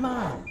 Come on.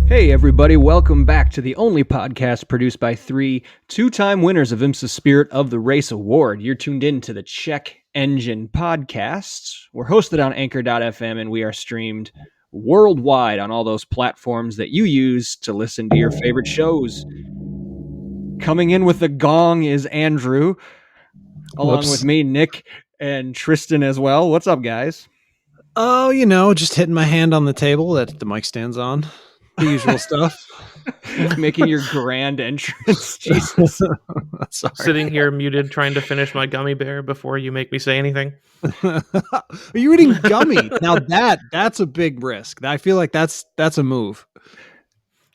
Hey everybody, welcome back to the only podcast produced by three two-time winners of IMSA Spirit of the Race Award. You're tuned in to the Check Engine Podcast. We're hosted on Anchor.fm and we are streamed worldwide on all those platforms that you use to listen to your favorite shows. Coming in with the gong is Andrew, along with me, Nick, and Tristan as well. What's up, guys? Oh, just hitting my hand on the table that the mic stands on. The usual stuff. Making your grand entrance. Jesus. Sorry. Sitting here muted, trying to finish my gummy bear before you make me say anything. Are you eating gummy? Now that's a big risk. I feel like that's a move.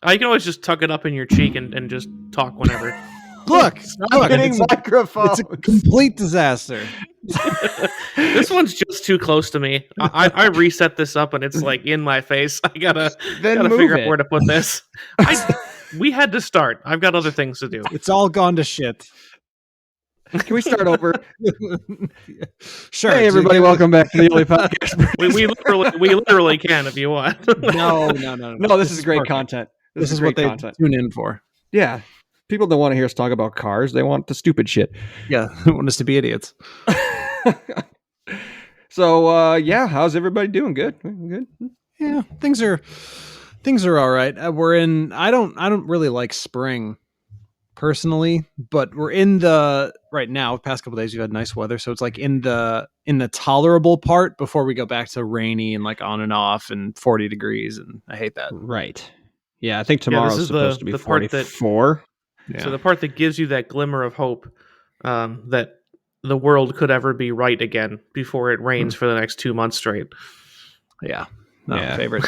You can always just tuck it up in your cheek and just talk whenever. Look, hitting microphones. It's a complete disaster. This one's just too close to me. I reset this up and it's like in my face. I gotta figure out where to put this. We had to start. I've got other things to do. It's all gone to shit. Can we start over? Sure. Hey everybody, welcome back to the only podcast. we literally can if you want. No. This is great content. This is what they tune in for. Yeah. People don't want to hear us talk about cars. They want the stupid shit. Yeah, they want us to be idiots. So, how's everybody doing? Good? Good? Yeah, things are all right. I don't really like spring personally, but we're in the right now, past couple of days we've had nice weather, so it's like in the tolerable part before we go back to rainy and like on and off and 40 degrees, and I hate that. Right. Yeah, I think tomorrow's supposed to be 44. Yeah. So the part that gives you that glimmer of hope that the world could ever be right again before it rains for the next 2 months straight. Yeah. Favorite.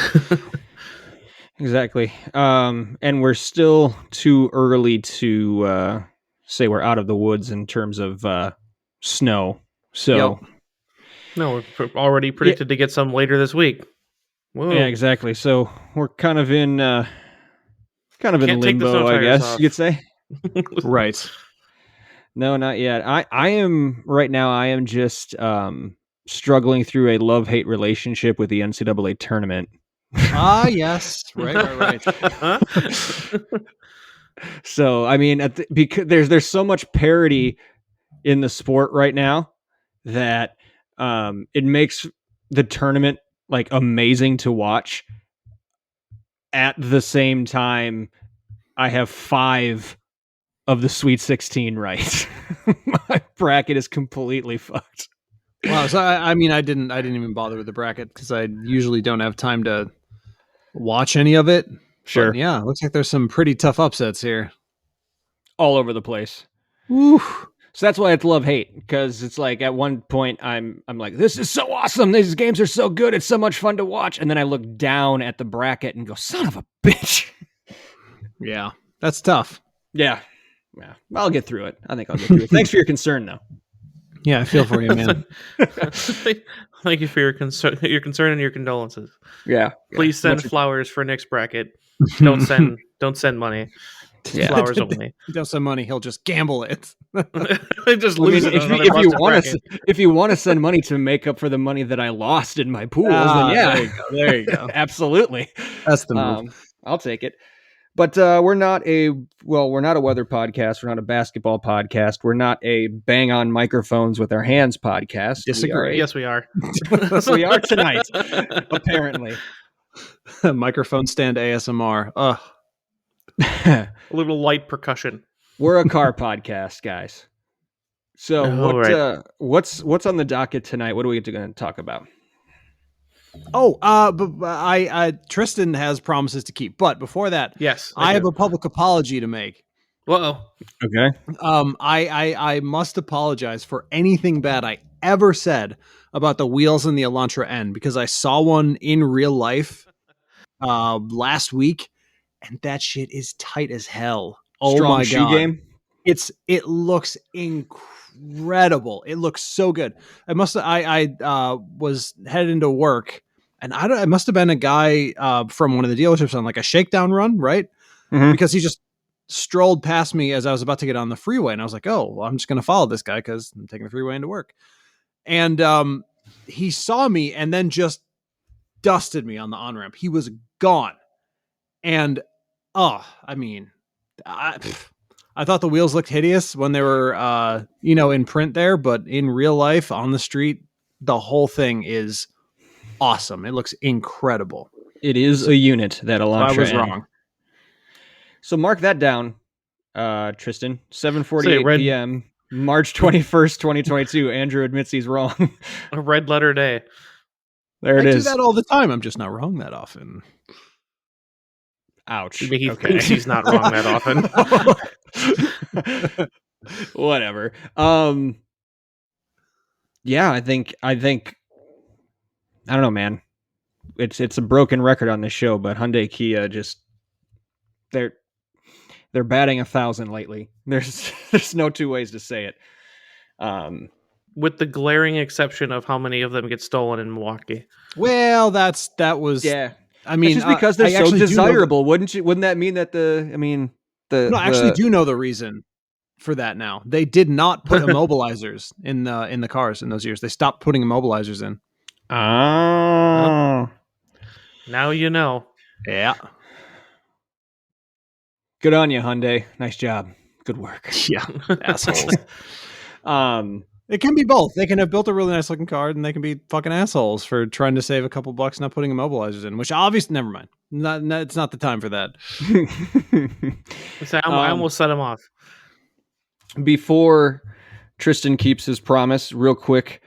Exactly. And we're still too early to say we're out of the woods in terms of snow. So No, we're already predicted to get some later this week. Whoa. Yeah, exactly. So we're kind of in limbo, I guess you could say. Right. No, not yet. I am just struggling through a love-hate relationship with the NCAA tournament. Ah, yes. Right. So, I mean, because there's so much parity in the sport right now that it makes the tournament like amazing to watch. At the same time, I have 5 of the Sweet 16 right. My bracket is completely fucked. Wow. So I didn't even bother with the bracket because I usually don't have time to watch any of it. Sure. But yeah, looks like there's some pretty tough upsets here. All over the place. Oof. So that's why it's love-hate, because it's like at one point I'm like, this is so awesome. These games are so good. It's so much fun to watch. And then I look down at the bracket and go, son of a bitch. Yeah, that's tough. Yeah. I'll get through it. I think I'll get through it. Thanks for your concern, though. Yeah, I feel for you, man. Thank you for your concern and your condolences. Yeah. Please send flowers for Nick's bracket. Don't send money. Yeah. Flowers only. Don't send money. He'll just gamble it. Just lose it. If you want to send money to make up for the money that I lost in my pools, then yeah, there you go. Absolutely. That's the move. I'll take it. But we're not a weather podcast. We're not a basketball podcast. We're not a bang on microphones with our hands podcast. Disagree. Yes, we are. So we are tonight, apparently. Microphone stand ASMR. Ugh. A little light percussion. We're a car podcast, guys. So what's on the docket tonight? What are we going to talk about? Oh, but I Tristan has promises to keep. But before that, yes, I have a public apology to make. Uh-oh. Okay. I must apologize for anything bad I ever said about the wheels in the Elantra N, because I saw one in real life last week, and that shit is tight as hell. Oh Strong my shoe god. game. It looks incredible. It looks so good. I was headed into work, and I must have been a guy from one of the dealerships on like a shakedown run, right? Mm-hmm. Because he just strolled past me as I was about to get on the freeway, and I was like, "Oh, well, I'm just going to follow this guy because I'm taking the freeway into work." And he saw me and then just dusted me on the on ramp. He was gone, and I mean, I thought the wheels looked hideous when they were, in print there, but in real life on the street, the whole thing is awesome. It looks incredible. It is a unit, that Elantra. I was wrong. So mark that down, Tristan. 7:48 p.m. March 21st, 2022. Andrew admits he's wrong. A red letter day. There it is. I do that all the time. I'm just not wrong that often. Ouch. He thinks he's not wrong that often. Whatever. Yeah, I think I don't know, man. It's a broken record on this show, but Hyundai Kia just they're batting 1,000 lately. There's no two ways to say it. With the glaring exception of how many of them get stolen in Milwaukee. Well, that was yeah. I mean, it's just because they're so desirable, wouldn't that mean that I actually do know the reason for that now. They did not put immobilizers in the cars in those years. They stopped putting immobilizers in. Oh. Now you know. Yeah. Good on you, Hyundai. Nice job. Good work. Yeah. Assholes. It can be both. They can have built a really nice looking car, and they can be fucking assholes for trying to save a couple bucks not putting immobilizers in, which obviously, never mind. It's not the time for that. I almost set him off. Before Tristan keeps his promise, real quick,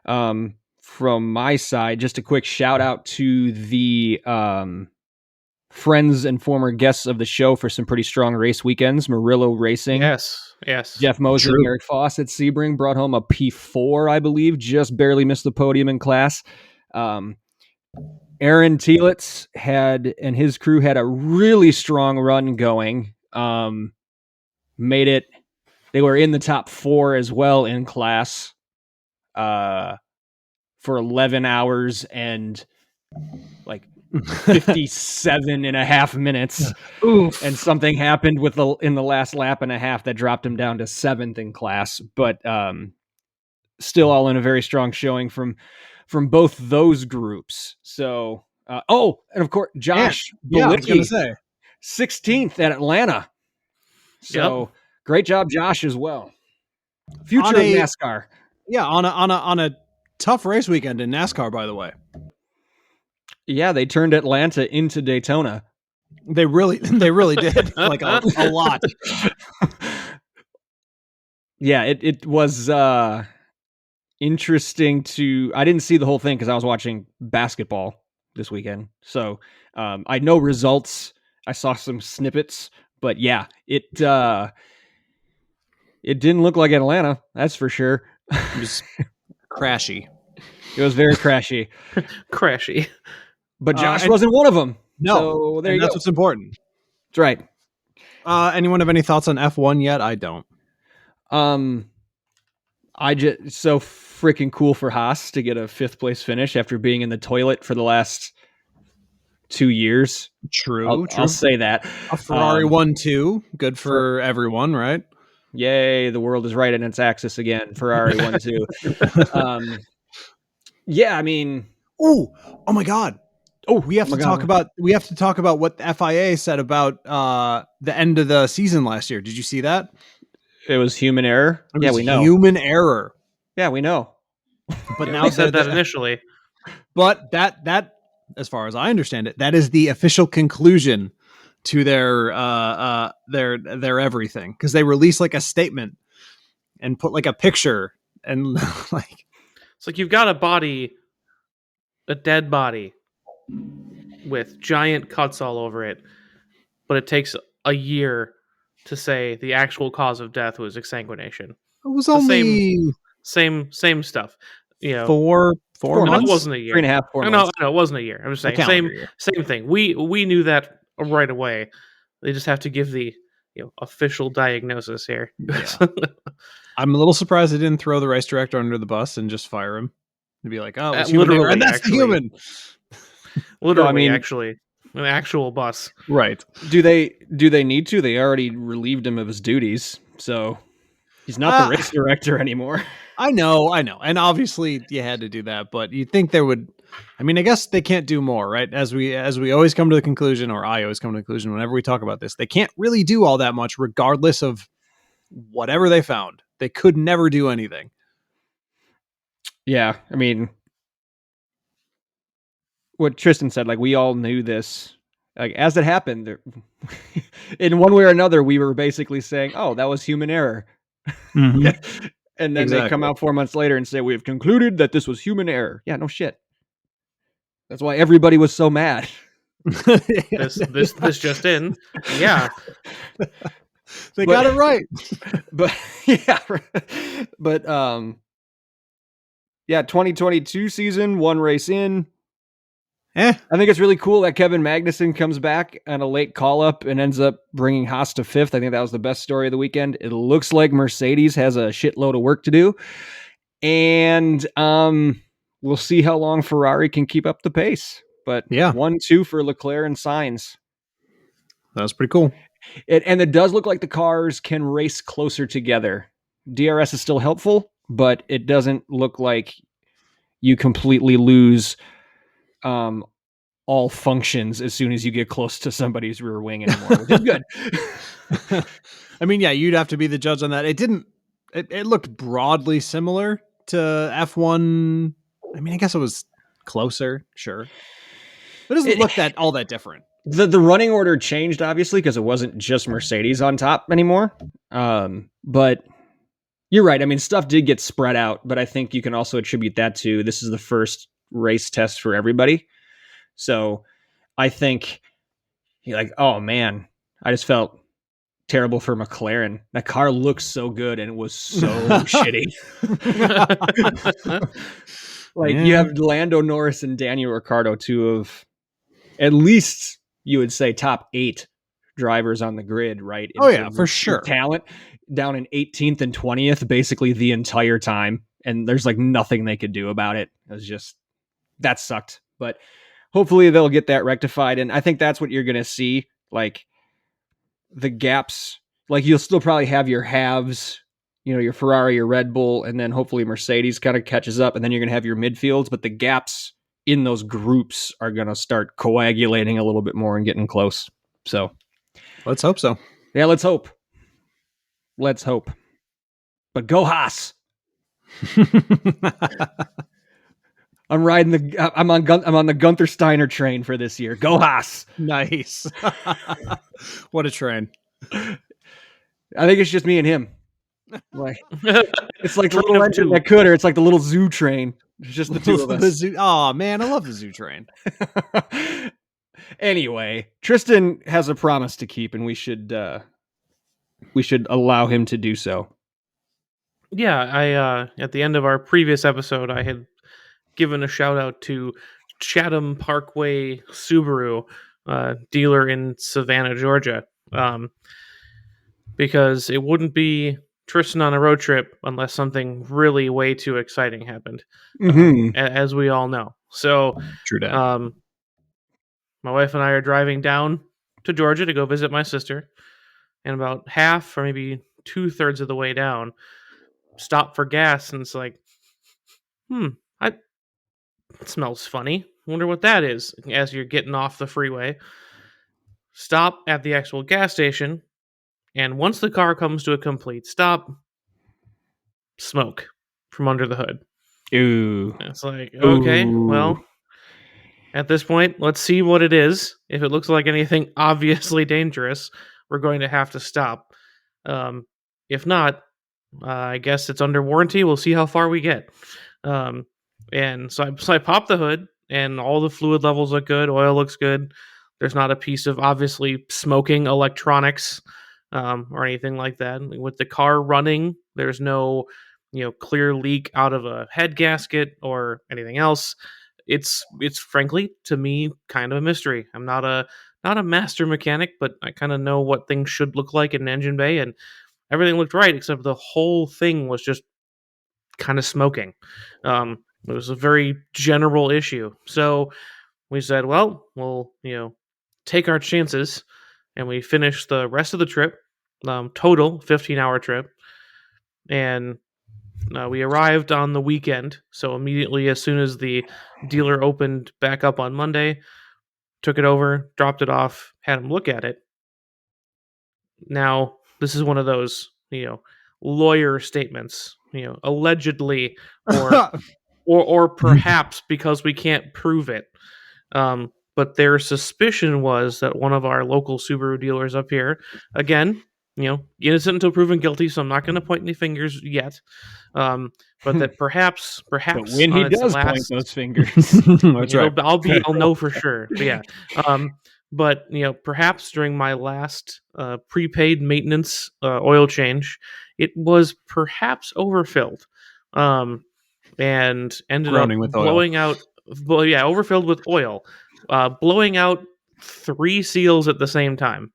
from my side, just a quick shout out to the friends and former guests of the show for some pretty strong race weekends. Murillo Racing. Yes. Jeff Moser and Eric Foss at Sebring brought home a P4, I believe, just barely missed the podium in class. Aaron Thielitz and his crew had a really strong run going. Made it. They were in the top 4 as well in class for 11 hours and like 57 and a half minutes. Oof. And something happened in the last lap and a half that dropped him down to 7th in class, but still all in a very strong showing from both those groups. So and of course Josh I was gonna say 16th at Atlanta. So great job, Josh, as well. Future of NASCAR. Yeah, on a tough race weekend in NASCAR, by the way. Yeah, they turned Atlanta into Daytona. They really did. Like a lot. Yeah, it was interesting I didn't see the whole thing because I was watching basketball this weekend. So I know results. I saw some snippets, but yeah, it didn't look like Atlanta, that's for sure. It was crashy. It was very crashy. Crashy. But Josh wasn't one of them. No, so there you go. That's what's important. That's right. Anyone have any thoughts on F1 yet? I don't. I just so freaking cool for Haas to get a 5th place finish after being in the toilet for the last 2 years. True. I'll say that. A Ferrari 1-2. Good for everyone, right? Yay, the world is right in its axis again. Ferrari 1-2. Yeah, I mean, oh my God. We have to talk about what the FIA said about the end of the season last year. Did you see that? It was human error. Yeah, we know. Human error. Yeah, we know. But now said that initially. But that, as far as I understand it, that is the official conclusion to their everything, because they released like a statement and put like a picture and like it's like you've got a dead body with giant cuts all over it, but it takes a year to say the actual cause of death was exsanguination. It was only same stuff. 4 4 months. No, it wasn't a year. 3.5, 4 months. No, it wasn't a year. I'm just saying same thing. We knew that right away. They just have to give the official diagnosis here. Yeah. I'm a little surprised they didn't throw the race director under the bus and just fire him. To be like, oh, it's literally, and that's the human. Literally, actually, an actual bus. Right. Do they need to? They already relieved him of his duties, so he's not the race director anymore. I know. And obviously you had to do that, but you'd think there would, I mean, I guess they can't do more, right? As we always come to the conclusion, or I always come to the conclusion whenever we talk about this, they can't really do all that much regardless of whatever they found. They could never do anything. Yeah, I mean, what Tristan said, like, we all knew this. Like, as it happened, in one way or another, we were basically saying, oh, that was human error. Mm-hmm. And then they come out 4 months later and say, we have concluded that this was human error. Yeah, no shit. That's why everybody was so mad. this just in. Yeah. They got it right. But yeah. But 2022 season, 1 race in. I think it's really cool that Kevin Magnussen comes back on a late call-up and ends up bringing Haas to 5th. I think that was the best story of the weekend. It looks like Mercedes has a shitload of work to do. And we'll see how long Ferrari can keep up the pace. But 1-2 for Leclerc and Sainz. That was pretty cool. And it does look like the cars can race closer together. DRS is still helpful, but it doesn't look like you completely lose all functions as soon as you get close to somebody's rear wing anymore, which is good. I mean, yeah, you'd have to be the judge on that. It looked broadly similar to F1. I mean, I guess it was closer, sure. But it doesn't look all that different. The running order changed, obviously, because it wasn't just Mercedes on top anymore. But you're right. I mean, stuff did get spread out, but I think you can also attribute that to this is the first race test for everybody. So I think you're like, oh man, I just felt terrible for McLaren. That car looks so good and it was so shitty. You have Lando Norris and Daniel Ricciardo, 2 of at least you would say top 8 drivers on the grid, right? For sure. Talent down in 18th and 20th basically the entire time. And there's like nothing they could do about it. It was just, that sucked. But hopefully they'll get that rectified. And I think that's what you're going to see. Like the gaps, like you'll still probably have your halves, your Ferrari, your Red Bull, and then hopefully Mercedes kind of catches up. And then you're going to have your midfields, but the gaps in those groups are going to start coagulating a little bit more and getting close. So let's hope so. Yeah, let's hope. But go Haas. I'm on the Gunther Steiner train for this year. Go Haas. Nice. What a train. I think it's just me and him. Like it's like the little engine that could, or it's like the little zoo train. It's just the 2 of us. The zoo. Oh man, I love the zoo train. Anyway, Tristan has a promise to keep, and we should allow him to do so. Yeah, I at the end of our previous episode, I had given a shout out to Chatham Parkway Subaru, dealer in Savannah, Georgia, because it wouldn't be Tristan on a road trip unless something really way too exciting happened, as we all know. So, true that. My wife and I are driving down to Georgia to go visit my sister, and about half or maybe 2/3 of the way down, stop for gas, and it's like, it smells funny. Wonder what that is. As you're getting off the freeway, stop at the actual gas station, and once the car comes to a complete stop, smoke from under the hood. Ooh. And it's like, okay, well, at this point, let's see what it is. If it looks like anything obviously dangerous, we're going to have to stop. If not, I guess it's under warranty. We'll see how far we get. And so I pop the hood, and all the fluid levels look good. Oil looks good. There's not a piece of obviously smoking electronics or anything like that. With the car running, there's no clear leak out of a head gasket or anything else. It's frankly, to me, kind of a mystery. I'm not a master mechanic, but I kind of know what things should look like in an engine bay, and everything looked right except the whole thing was just kind of smoking. It was a very general issue. So we said, well, we'll take our chances, and we finished the rest of the trip, total 15-hour trip, and we arrived on the weekend. So immediately, as soon as the dealer opened back up on Monday, took it over, dropped it off, had him look at it. Now, this is one of those, lawyer statements, allegedly, or perhaps because we can't prove it. But their suspicion was that one of our local Subaru dealers up here, again, innocent until proven guilty, so I'm not going to point any fingers yet. But that perhaps but when he does point those fingers, that's right. I'll know for sure. But yeah. But perhaps during my last prepaid maintenance oil change, it was perhaps overfilled, and ended up blowing out. Well, yeah, overfilled with oil, blowing out 3 seals at the same time.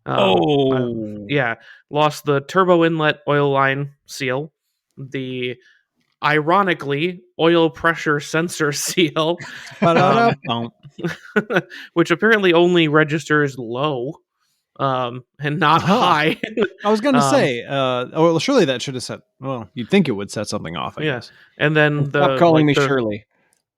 Lost the turbo inlet oil line seal, the ironically oil pressure sensor seal, which apparently only registers low, and not high. I was going to say, well, surely that should have set. Well, you'd think it would set something off. I guess. And then stop calling me Shirley.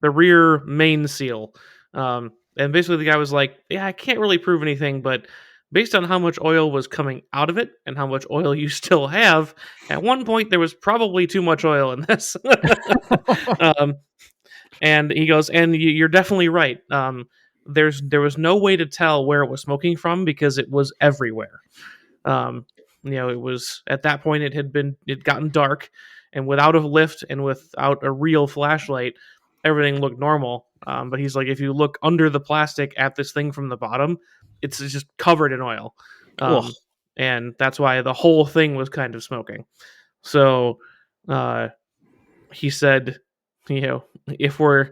The rear main seal, and basically the guy was like, "Yeah, I can't really prove anything, but based on how much oil was coming out of it and how much oil you still have, at one point there was probably too much oil in this." And he goes, "And you're definitely right. There was no way to tell where it was smoking from because it was everywhere. It was at that point it gotten dark, and without a lift and without a real flashlight, everything looked normal. But he's like, if you look under the plastic at this thing from the bottom, it's just covered in oil, and that's why the whole thing was kind of smoking. So he said, if we're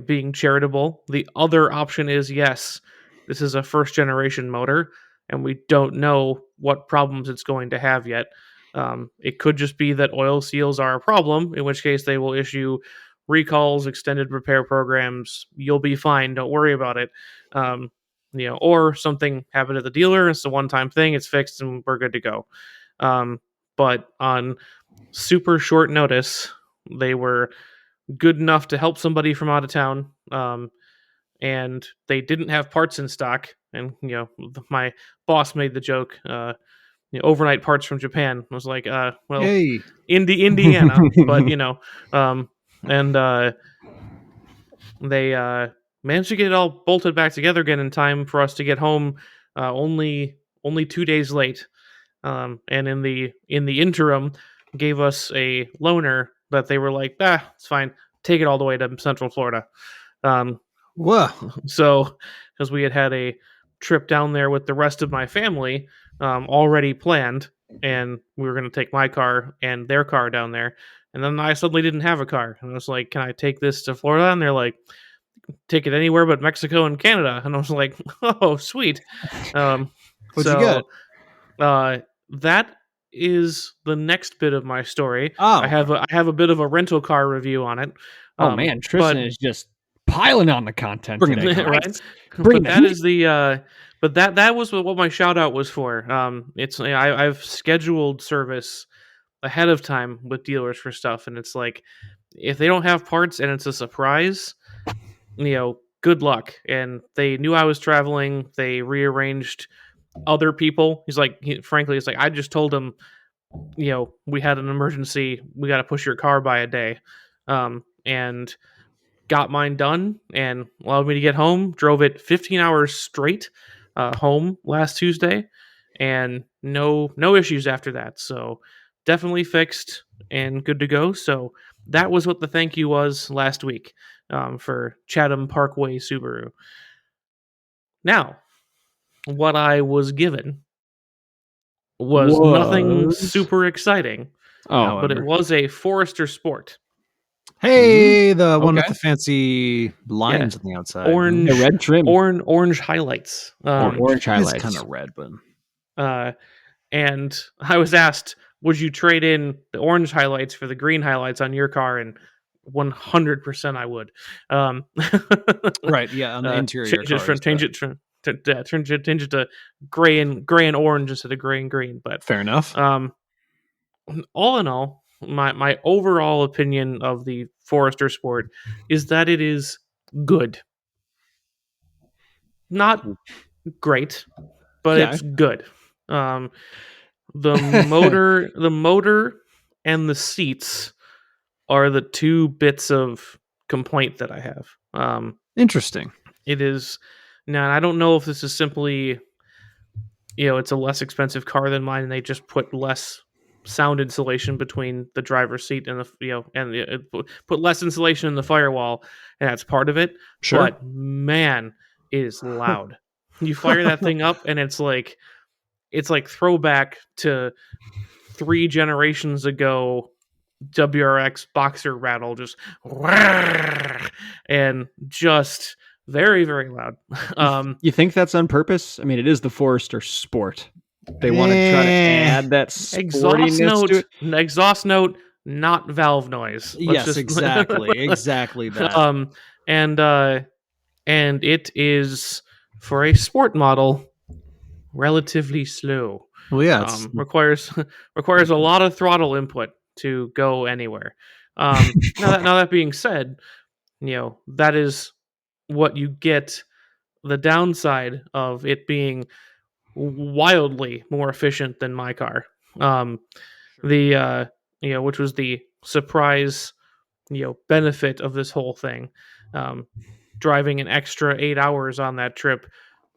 being charitable, the other option is, yes, this is a first generation motor, and we don't know what problems it's going to have yet. It could just be that oil seals are a problem, in which case they will issue recalls, extended repair programs. You'll be fine. Don't worry about it. Or something happened at the dealer. It's a one-time thing. It's fixed and we're good to go. But on super short notice, they were good enough to help somebody from out of town. And they didn't have parts in stock. And, my boss made the joke, overnight parts from Japan. I was like, hey. Indiana, but, and they managed to get it all bolted back together again in time for us to get home, only 2 days late. And in the interim, gave us a loaner that they were like, it's fine, take it all the way to Central Florida. So because we had a trip down there with the rest of my family already planned, and we were going to take my car and their car down there. And then I suddenly didn't have a car. And I was like, can I take this to Florida? And they're like, take it anywhere but Mexico and Canada. And I was like, oh, sweet. What'd you get? That is the next bit of my story. Oh. I have a bit of a rental car review on it. Oh, man. Tristan is just piling on the content today. Right? But that is the... But that was what my shout out was for. I've scheduled service ahead of time with dealers for stuff, and it's like, if they don't have parts and it's a surprise, good luck. And they knew I was traveling. They rearranged other people. Frankly, I just told them, we had an emergency. We got to push your car by a day, and got mine done and allowed me to get home. Drove it 15 hours straight home last Tuesday, and no issues after that. So definitely fixed and good to go. So that was what the thank you was last week, for Chatham Parkway Subaru. Now, what I was given was nothing super exciting. But it was a Forester Sport. Hey, the one with the fancy lines on the outside. Orange, red trim. Orange highlights. Orange highlights. It's kind of red, but... And I was asked, would you trade in the orange highlights for the green highlights on your car? And 100% I would. Right, yeah, on the interior. Change it to gray and orange instead of gray and green. But fair enough. All in all, my overall opinion of the Forester Sport is that it is good. Not great, but it's good. The motor and the seats are the two bits of complaint that I have. Interesting. It is now. I don't know if this is simply, it's a less expensive car than mine, and they just put less sound insulation between the driver's seat and put less insulation in the firewall, and that's part of it. Sure. But man, it is loud. You fire that thing up, and it's like throwback to 3 generations ago WRX boxer rattle, just and just very, very loud. You think that's on purpose? I mean, it is the Forester Sport. They want to try to add that sportiness to it. Exhaust note, not valve noise. Exactly that. And it is, for a sport model, relatively slow. Well, yeah, requires a lot of throttle input to go anywhere. Now that being said, that is what you get. The downside of it being wildly more efficient than my car. Which was the surprise, benefit of this whole thing. Driving an extra 8 hours on that trip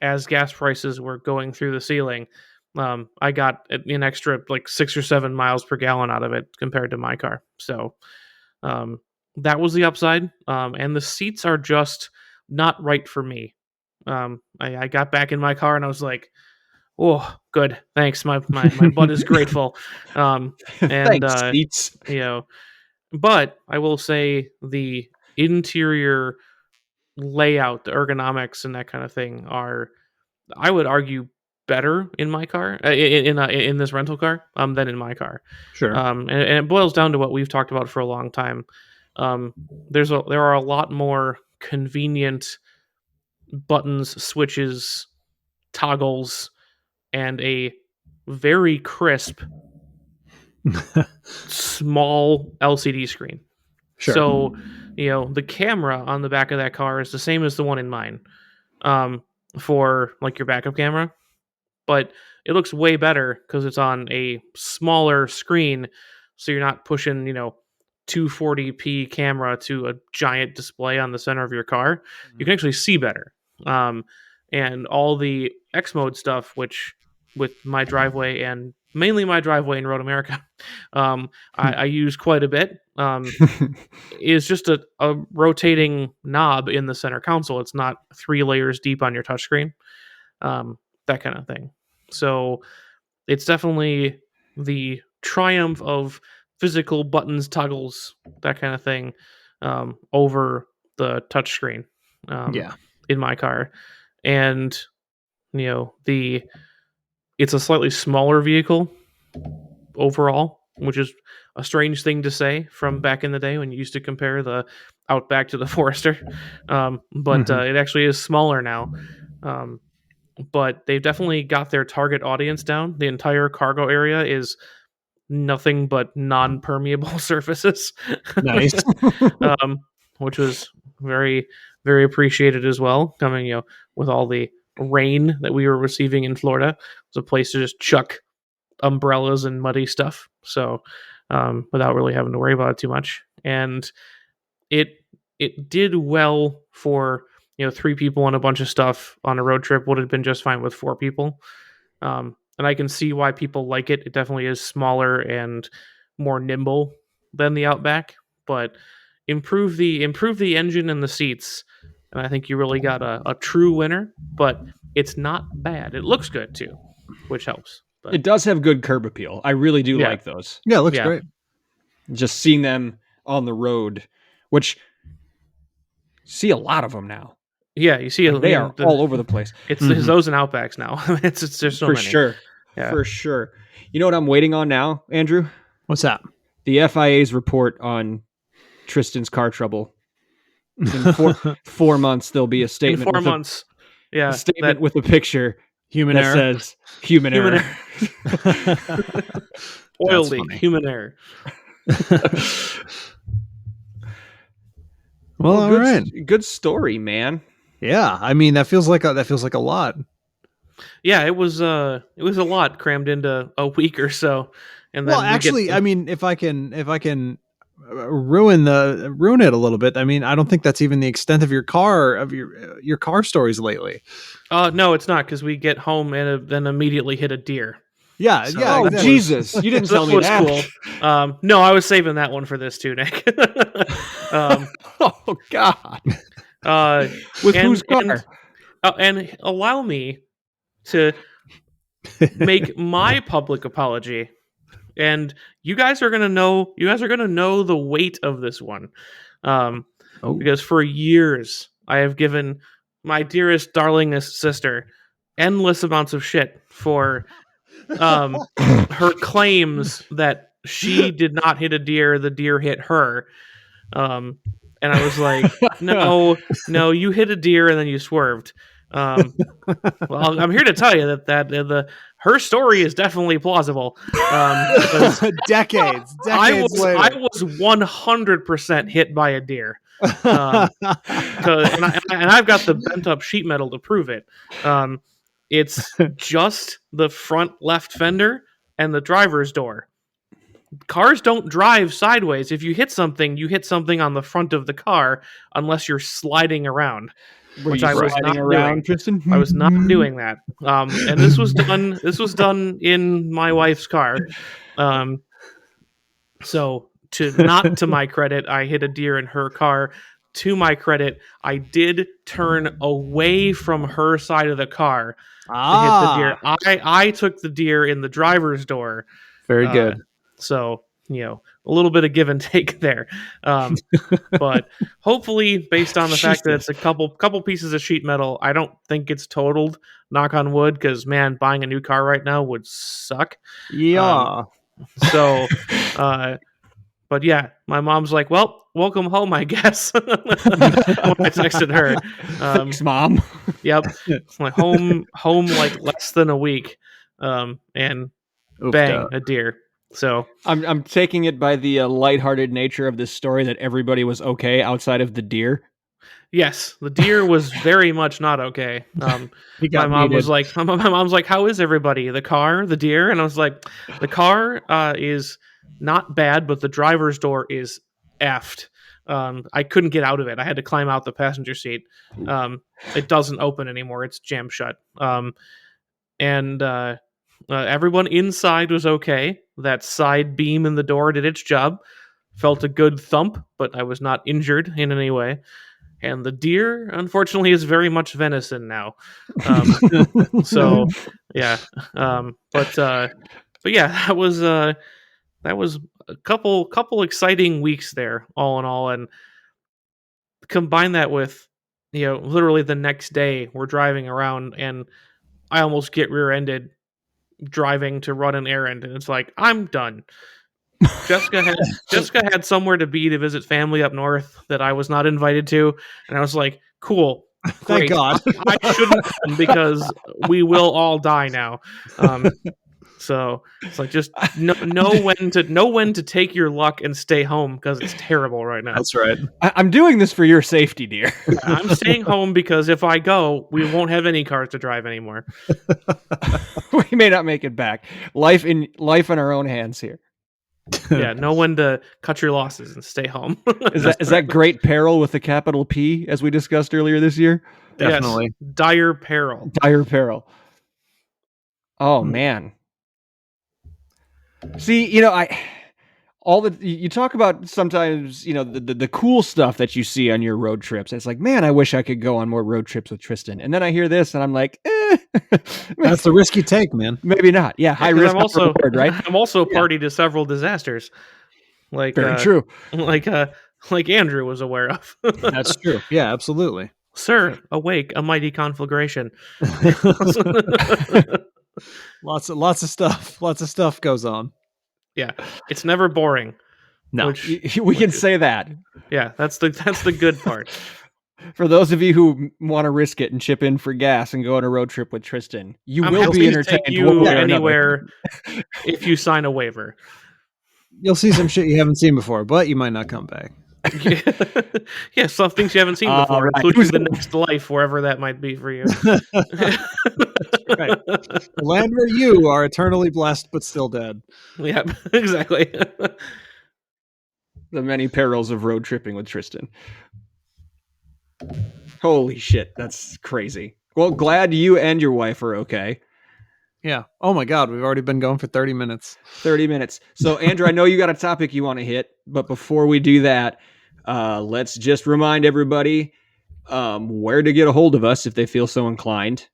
as gas prices were going through the ceiling. I got an extra 6 or 7 miles per gallon out of it compared to my car. So that was the upside. And the seats are just not right for me. I got back in my car and I was like, oh, good. Thanks. My butt is grateful. Thanks, seats. But I will say the interior layout, the ergonomics and that kind of thing are, I would argue, better in my car, in this rental car, than in my car. Sure. And it boils down to what we've talked about for a long time. There are a lot more convenient buttons, switches, toggles, and a very crisp small LCD screen. Sure. So, the camera on the back of that car is the same as the one in mine, for your backup camera, but it looks way better because it's on a smaller screen. So you're not pushing, 240p camera to a giant display on the center of your car. Mm-hmm. You can actually see better. And all the X mode stuff, which with my driveway and mainly my driveway in Road America, I use quite a bit, is just a rotating knob in the center console. It's not 3 layers deep on your touchscreen, that kind of thing. So it's definitely the triumph of physical buttons, toggles, that kind of thing, over the touchscreen, in my car. And, it's a slightly smaller vehicle overall, which is a strange thing to say from back in the day when you used to compare the Outback to the Forester. But it actually is smaller now. But they've definitely got their target audience down. The entire cargo area is nothing but non-permeable surfaces. Nice. Which was very, very appreciated as well, coming, with all the rain that we were receiving in Florida. It was a place to just chuck umbrellas and muddy stuff. So, without really having to worry about it too much. And it did well for, 3 people and a bunch of stuff on a road trip. Would have been just fine with 4 people. And I can see why people like it. It definitely is smaller and more nimble than the Outback, but improve the engine and the seats, and I think you really got a true winner. But it's not bad. It looks good too, which helps. But it does have good curb appeal. I really do like those. Yeah, it looks great. Just seeing them on the road, which see a lot of them now. Yeah, you see, they are all over the place. It's those and Outbacks now. It's there's so for many. Sure. Yeah. For sure. You know what I'm waiting on now, Andrew? What's that? The FIA's report on Tristan's car trouble. In 4 months, there'll be a statement. In 4 months, a statement with a picture. Human that error. Says human error. Oil leak. Human error. Well, all right. Good story, man. Yeah, I mean that feels like a lot. Yeah, it was a lot crammed into a week or so. And then I mean, if I can ruin it a little bit. I mean, I don't think that's even the extent of your car stories lately. No, it's not, because we get home and then immediately hit a deer. Yeah, so, yeah. Exactly. Jesus, you didn't tell me that. Cool. No, I was saving that one for this too, Nick. Oh God. With whose car? And allow me to make my public apology. And you guys are gonna know the weight of this one, because for years I have given my dearest, darlingest sister endless amounts of shit for her claims that she did not hit a deer; the deer hit her. And I was like, no, you hit a deer and then you swerved. Well, I'm here to tell you that her story is definitely plausible. Decades I later. was 100% hit by a deer. And I've got the bent up sheet metal to prove it. It's just the front left fender and the driver's door. Cars don't drive sideways. If you hit something on the front of the car, unless you're sliding around. Which I was not doing. Tristan? I was not doing that. And this was done in my wife's car. So not to my credit, I hit a deer in her car. To my credit, I did turn away from her side of the car to hit the deer. I took the deer in the driver's door. Very good. So, a little bit of give and take there. But hopefully, based on the fact that it's a couple pieces of sheet metal, I don't think it's totaled, knock on wood, because, man, buying a new car right now would suck. Yeah. But yeah, my mom's like, well, welcome home, I guess. When I texted her. Thanks, Mom. Yep. Like home like less than a week. And bang, a deer. So I'm taking it by the lighthearted nature of this story that everybody was okay outside of the deer. Yes, the deer was very much not okay. My mom's like, how is everybody? The car, the deer? And I was like, the car is not bad, but the driver's door is effed. I couldn't get out of it. I had to climb out the passenger seat. It doesn't open anymore. It's jammed shut. Everyone inside was okay. That side beam in the door did its job. Felt a good thump, but I was not injured in any way. And the deer, unfortunately, is very much venison now. So, yeah. But yeah, that was a couple exciting weeks there, all in all, and combine that with, literally the next day we're driving around and I almost get rear-ended driving to run an errand, and it's like, I'm done. Jessica had somewhere to be to visit family up north that I was not invited to, and I was like, cool, great. Thank God. I shouldn't come because we will all die now. So it's like, just know when to take your luck and stay home, because it's terrible right now. That's right. I'm doing this for your safety, dear. I'm staying home because if I go, we won't have any cars to drive anymore. We may not make it back. Life in our own hands here. Yeah, know when to cut your losses and stay home. Is that great peril with a capital P, as we discussed earlier this year? Definitely. Yes, dire peril. Dire peril. Oh man. See, you talk about sometimes, the cool stuff that you see on your road trips. It's like, man, I wish I could go on more road trips with Tristan. And then I hear this and I'm like, that's the risk you take, man. Maybe not. Yeah, high risk, reward, right? I'm also party to several disasters. like Very true. like Andrew was aware of. That's true. Yeah, absolutely. Sir, awake, a mighty conflagration. Lots of stuff. Lots of stuff goes on. Yeah, it's never boring. No, we can say that. Yeah, that's the good part. For those of you who want to risk it and chip in for gas and go on a road trip with Tristan, you I'm will be happy to take entertained you one way or anywhere if you sign a waiver. you'll see some shit you haven't seen before, but you might not come back. Yeah, some things you haven't seen before, right. including the next life, wherever that might be for you. Right. The land where you are eternally blessed but still dead. Yeah, exactly. The many perils of road tripping with Tristan. Holy shit, that's crazy. Well, glad you and your wife are okay. Yeah. Oh my God, we've already been going for 30 minutes. 30 minutes. So, Andrew, I know you got a topic you want to hit, but before we do that, let's just remind everybody where to get a hold of us if they feel so inclined.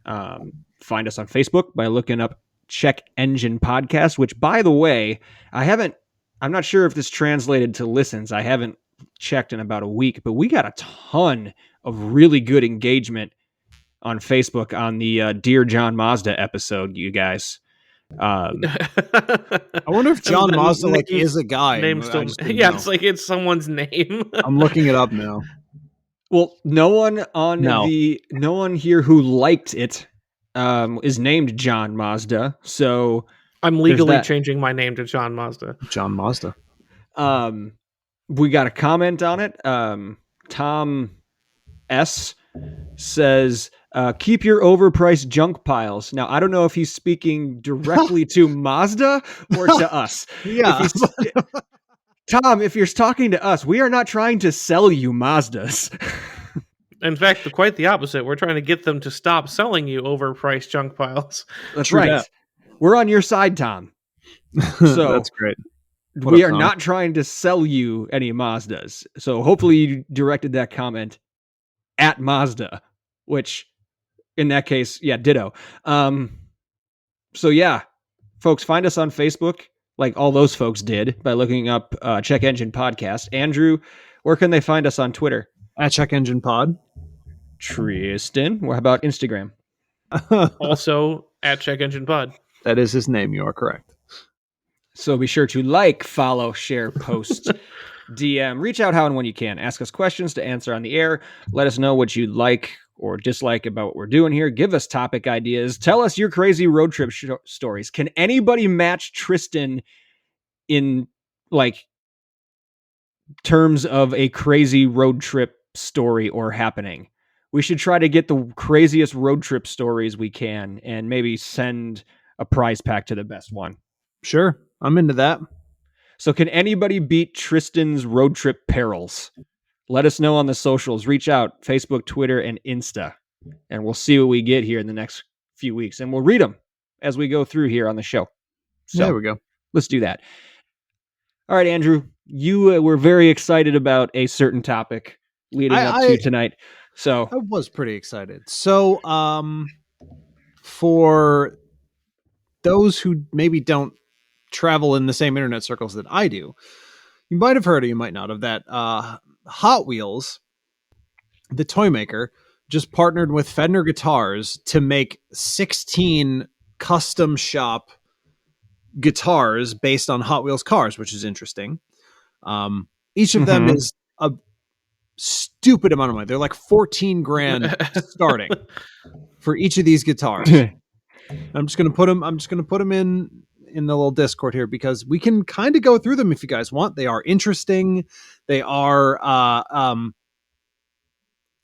Find us on Facebook by looking up Check Engine Podcast, which, by the way, I'm not sure if this translated to listens. I haven't checked in about a week, but we got a ton of really good engagement on Facebook on the Dear John Mazda episode, you guys. I wonder if John Mazda is a guy. It's like it's someone's name. I'm looking it up now. Well, no one here who liked it is named John Mazda, so I'm legally changing my name to John Mazda. John Mazda. We got a comment on it. Tom S says, keep your overpriced junk piles. Now, I don't know if he's speaking directly to Mazda or to us. Yeah. Tom, if you're talking to us, we are not trying to sell you Mazdas. In fact, quite the opposite. We're trying to get them to stop selling you overpriced junk piles. That's right. That. We're on your side, Tom. So that's great. We are not trying to sell you any Mazdas. So hopefully you directed that comment at Mazda, which in that case, yeah, ditto. So yeah, folks, find us on Facebook, like all those folks did, by looking up Check Engine Podcast. Andrew, where can they find us on Twitter? At Check Engine Pod. Tristan, what about Instagram? Also at Check Engine Pod. That is his name. You are correct. So be sure to like, follow, share, post, DM, reach out how and when you can. Ask us questions to answer on the air. Let us know what you like or dislike about what we're doing here. Give us topic ideas. Tell us your crazy road trip stories. Can anybody match Tristan in like terms of a crazy road trip story or happening? We should try to get the craziest road trip stories we can and maybe send a prize pack to the best one. Sure. I'm into that. So can anybody beat Tristan's road trip perils? Let us know on the socials. Reach out, Facebook, Twitter, and Insta. And we'll see what we get here in the next few weeks. And we'll read them as we go through here on the show. So there we go. Let's do that. All right, Andrew, you were very excited about a certain topic leading up to tonight. So I was pretty excited. So for those who maybe don't travel in the same internet circles that I do, you might have heard or you might not have that Hot Wheels, the toy maker, just partnered with Fender guitars to make 16 custom shop guitars based on Hot Wheels cars, which is interesting. Each of them is a stupid amount of money. They're like 14 grand starting for each of these guitars. I'm just going to put them in the little Discord here because we can kind of go through them if you guys want. They are interesting. They are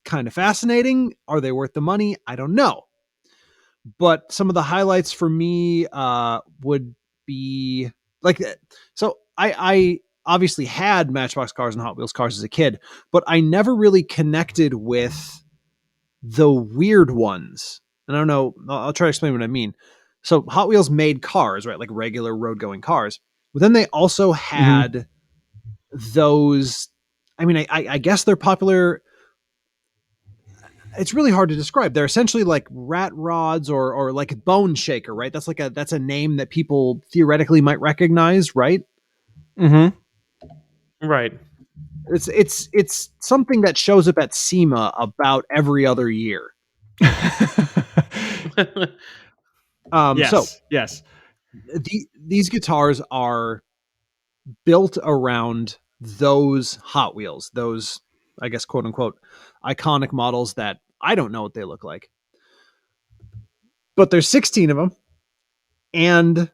kind of fascinating. Are they worth the money? I don't know. But some of the highlights for me would be like, so I obviously had Matchbox cars and Hot Wheels cars as a kid, but I never really connected with the weird ones. And I don't know, I'll try to explain what I mean. So Hot Wheels made cars, right? Like regular road going cars. But then they also had those, I mean, I guess they're popular. It's really hard to describe. They're essentially like rat rods or like Bone Shaker, right? That's a name that people theoretically might recognize, right? Mm-hmm. Right. It's something that shows up at SEMA about every other year. Yes. These guitars are built around those Hot Wheels, those, I guess, quote unquote, iconic models that I don't know what they look like. But there's 16 of them, and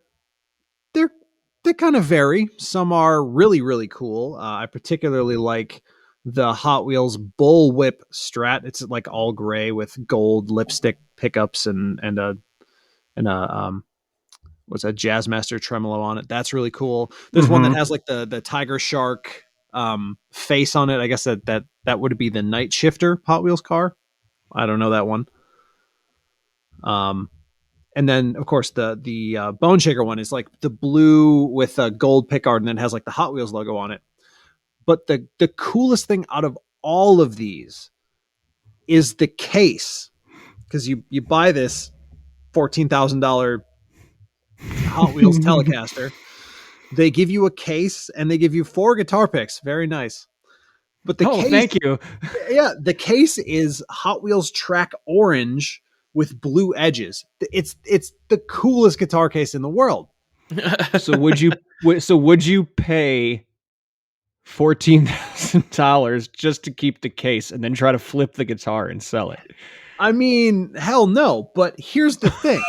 they kind of vary. Some are really, really cool. I particularly like the Hot Wheels Bullwhip Strat. It's like all gray with gold lipstick pickups and a what's that, Jazzmaster tremolo on it. That's really cool. There's one that has like the tiger shark face on it. I guess that would be the Night Shifter Hot Wheels car. I don't know that one. And then of course the Bone Shaker one is like the blue with a gold pickguard, and then has like the Hot Wheels logo on it. But the coolest thing out of all of these is the case, because you buy this $14,000 Hot Wheels Telecaster. They give you a case and they give you 4 guitar picks. Very nice. But the case, thank you. Yeah, the case is Hot Wheels Track Orange with blue edges. It's the coolest guitar case in the world. So would you pay $14,000 just to keep the case and then try to flip the guitar and sell it? I mean, hell no. But here's the thing.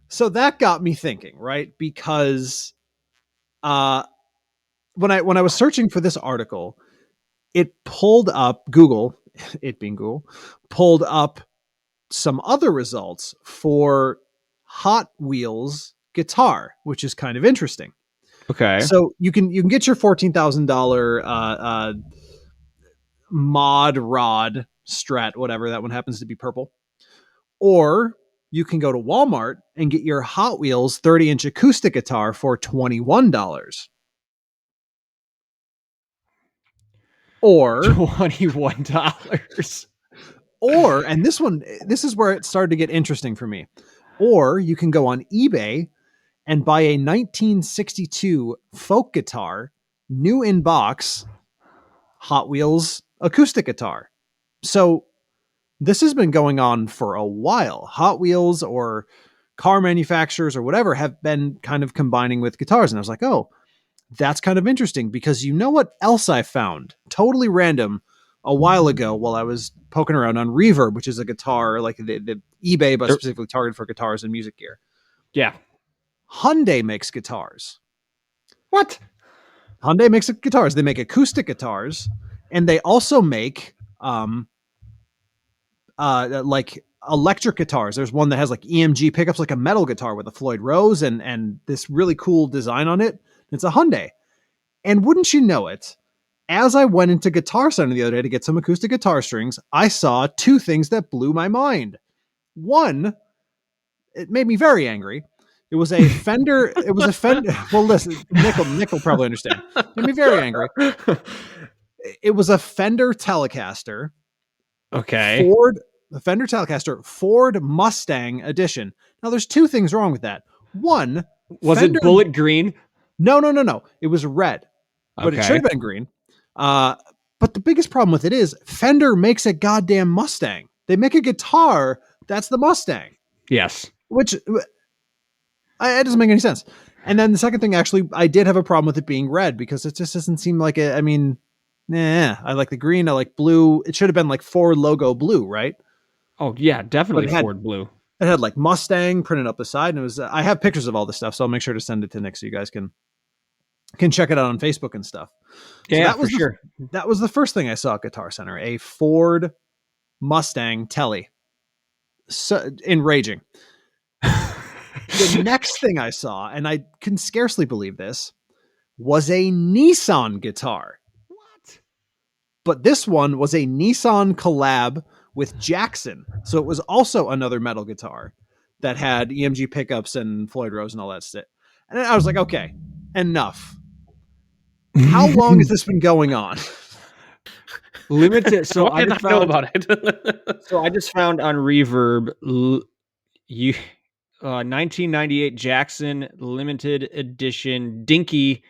So that got me thinking, right? Because when I was searching for this article, it pulled up Google, it being Google, pulled up some other results for Hot Wheels guitar, which is kind of interesting. Okay. So you can get your $14,000 mod rod Strat, whatever that one happens to be, purple, or you can go to Walmart and get your Hot Wheels 30-inch acoustic guitar for $21. Or $21. Or, and this is where it started to get interesting for me. Or you can go on eBay and buy a 1962 folk guitar, new in box, Hot Wheels acoustic guitar. So this has been going on for a while. Hot Wheels or car manufacturers or whatever have been kind of combining with guitars. And I was like, oh, that's kind of interesting, because you know what else I found? Totally random a while ago while I was poking around on Reverb, which is a guitar, like the eBay, but specifically targeted for guitars and music gear. Yeah. Hyundai makes guitars. What? Hyundai makes guitars. They make acoustic guitars, and they also make like electric guitars. There's one that has like EMG pickups, like a metal guitar with a Floyd Rose and this really cool design on it. It's a Hyundai. And wouldn't you know it, as I went into Guitar Center the other day to get some acoustic guitar strings, I saw 2 things that blew my mind. One, it made me very angry. It was a Fender. It was a Fender. Well, listen, Nick will probably understand. It made me very angry. It was a Fender Telecaster. Okay. The Fender Telecaster Ford Mustang edition. Now, there's 2 things wrong with that. One, was Fender, it bullet green? No. It was red, but it should have been green. But the biggest problem with it is Fender makes a goddamn Mustang. They make a guitar that's the Mustang. Yes. Which it doesn't make any sense. And then the second thing, actually, I did have a problem with it being red, because it just doesn't seem like it. I mean, I like the green. I like blue. It should have been like Ford logo blue, right? Oh yeah, definitely Ford blue. It had like Mustang printed up the side, and it was. I have pictures of all this stuff, so I'll make sure to send it to Nick so you guys can check it out on Facebook and stuff. Yeah, so that was sure. That was the first thing I saw at Guitar Center, a Ford Mustang Telly. So enraging. The next thing I saw, and I can scarcely believe this, was a Nissan guitar. What? But this one was a Nissan collab with Jackson. So it was also another metal guitar that had EMG pickups and Floyd Rose and all that shit. And I was like, okay, enough. How long has this been going on? Limited. So I didn't know about it. So I just found on Reverb, 1998 Jackson limited edition Dinky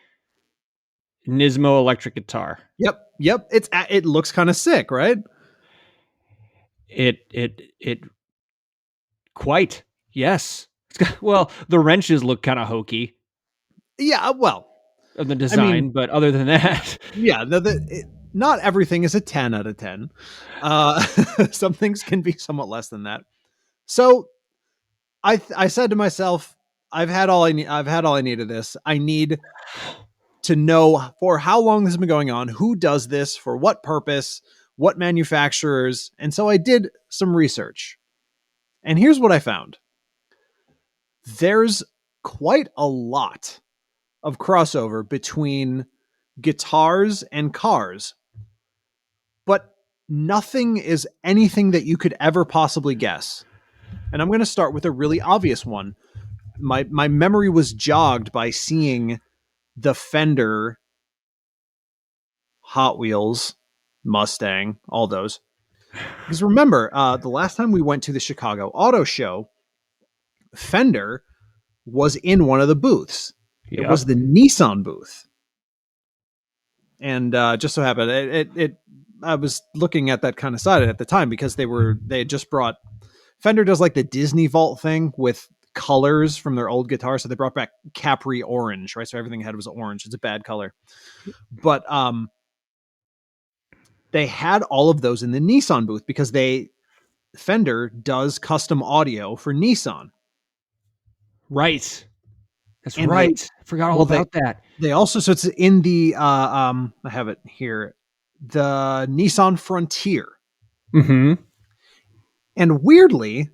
Nismo electric guitar. Yep. It looks kind of sick, right? It quite, yes. Well, the wrenches look kind of hokey. Yeah, well, of the design, but other than that, yeah, not everything is a 10 out of 10. Some things can be somewhat less than that. So I said to myself, I've had all I need. I've had all I need of this. I need to know for how long this has been going on, who does this, for what purpose, what manufacturers. And so I did some research. And here's what I found. There's quite a lot of crossover between guitars and cars, but nothing is anything that you could ever possibly guess. And I'm going to start with a really obvious one. My memory was jogged by seeing the Fender, Hot Wheels, Mustang, all those. Because remember, the last time we went to the Chicago Auto Show, Fender was in one of the booths. Yep. It was the Nissan booth. And just so happened, I was looking at that kind of side at the time because they had just brought, Fender does like the Disney Vault thing with colors from their old guitar. So they brought back Capri orange, right? So everything I had was orange. It's a bad color. But they had all of those in the Nissan booth because Fender does custom audio for Nissan. Right. That's and right. I forgot all about that. They also, so it's in the, I have it here, the Nissan Frontier. Mm-hmm. And weirdly,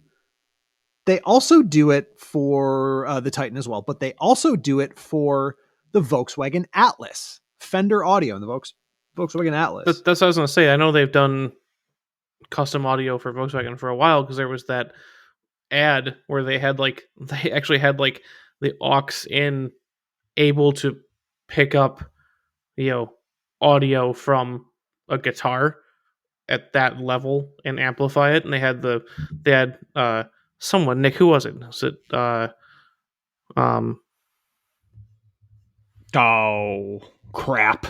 they also do it for the Titan as well, but they also do it for the Volkswagen Atlas, Fender audio in the Volkswagen Atlas. That's what I was going to say. I know they've done custom audio for Volkswagen for a while because there was that ad where they actually had like the aux in able to pick up, audio from a guitar at that level and amplify it. And they had someone, Nick, who was it? Was it oh crap.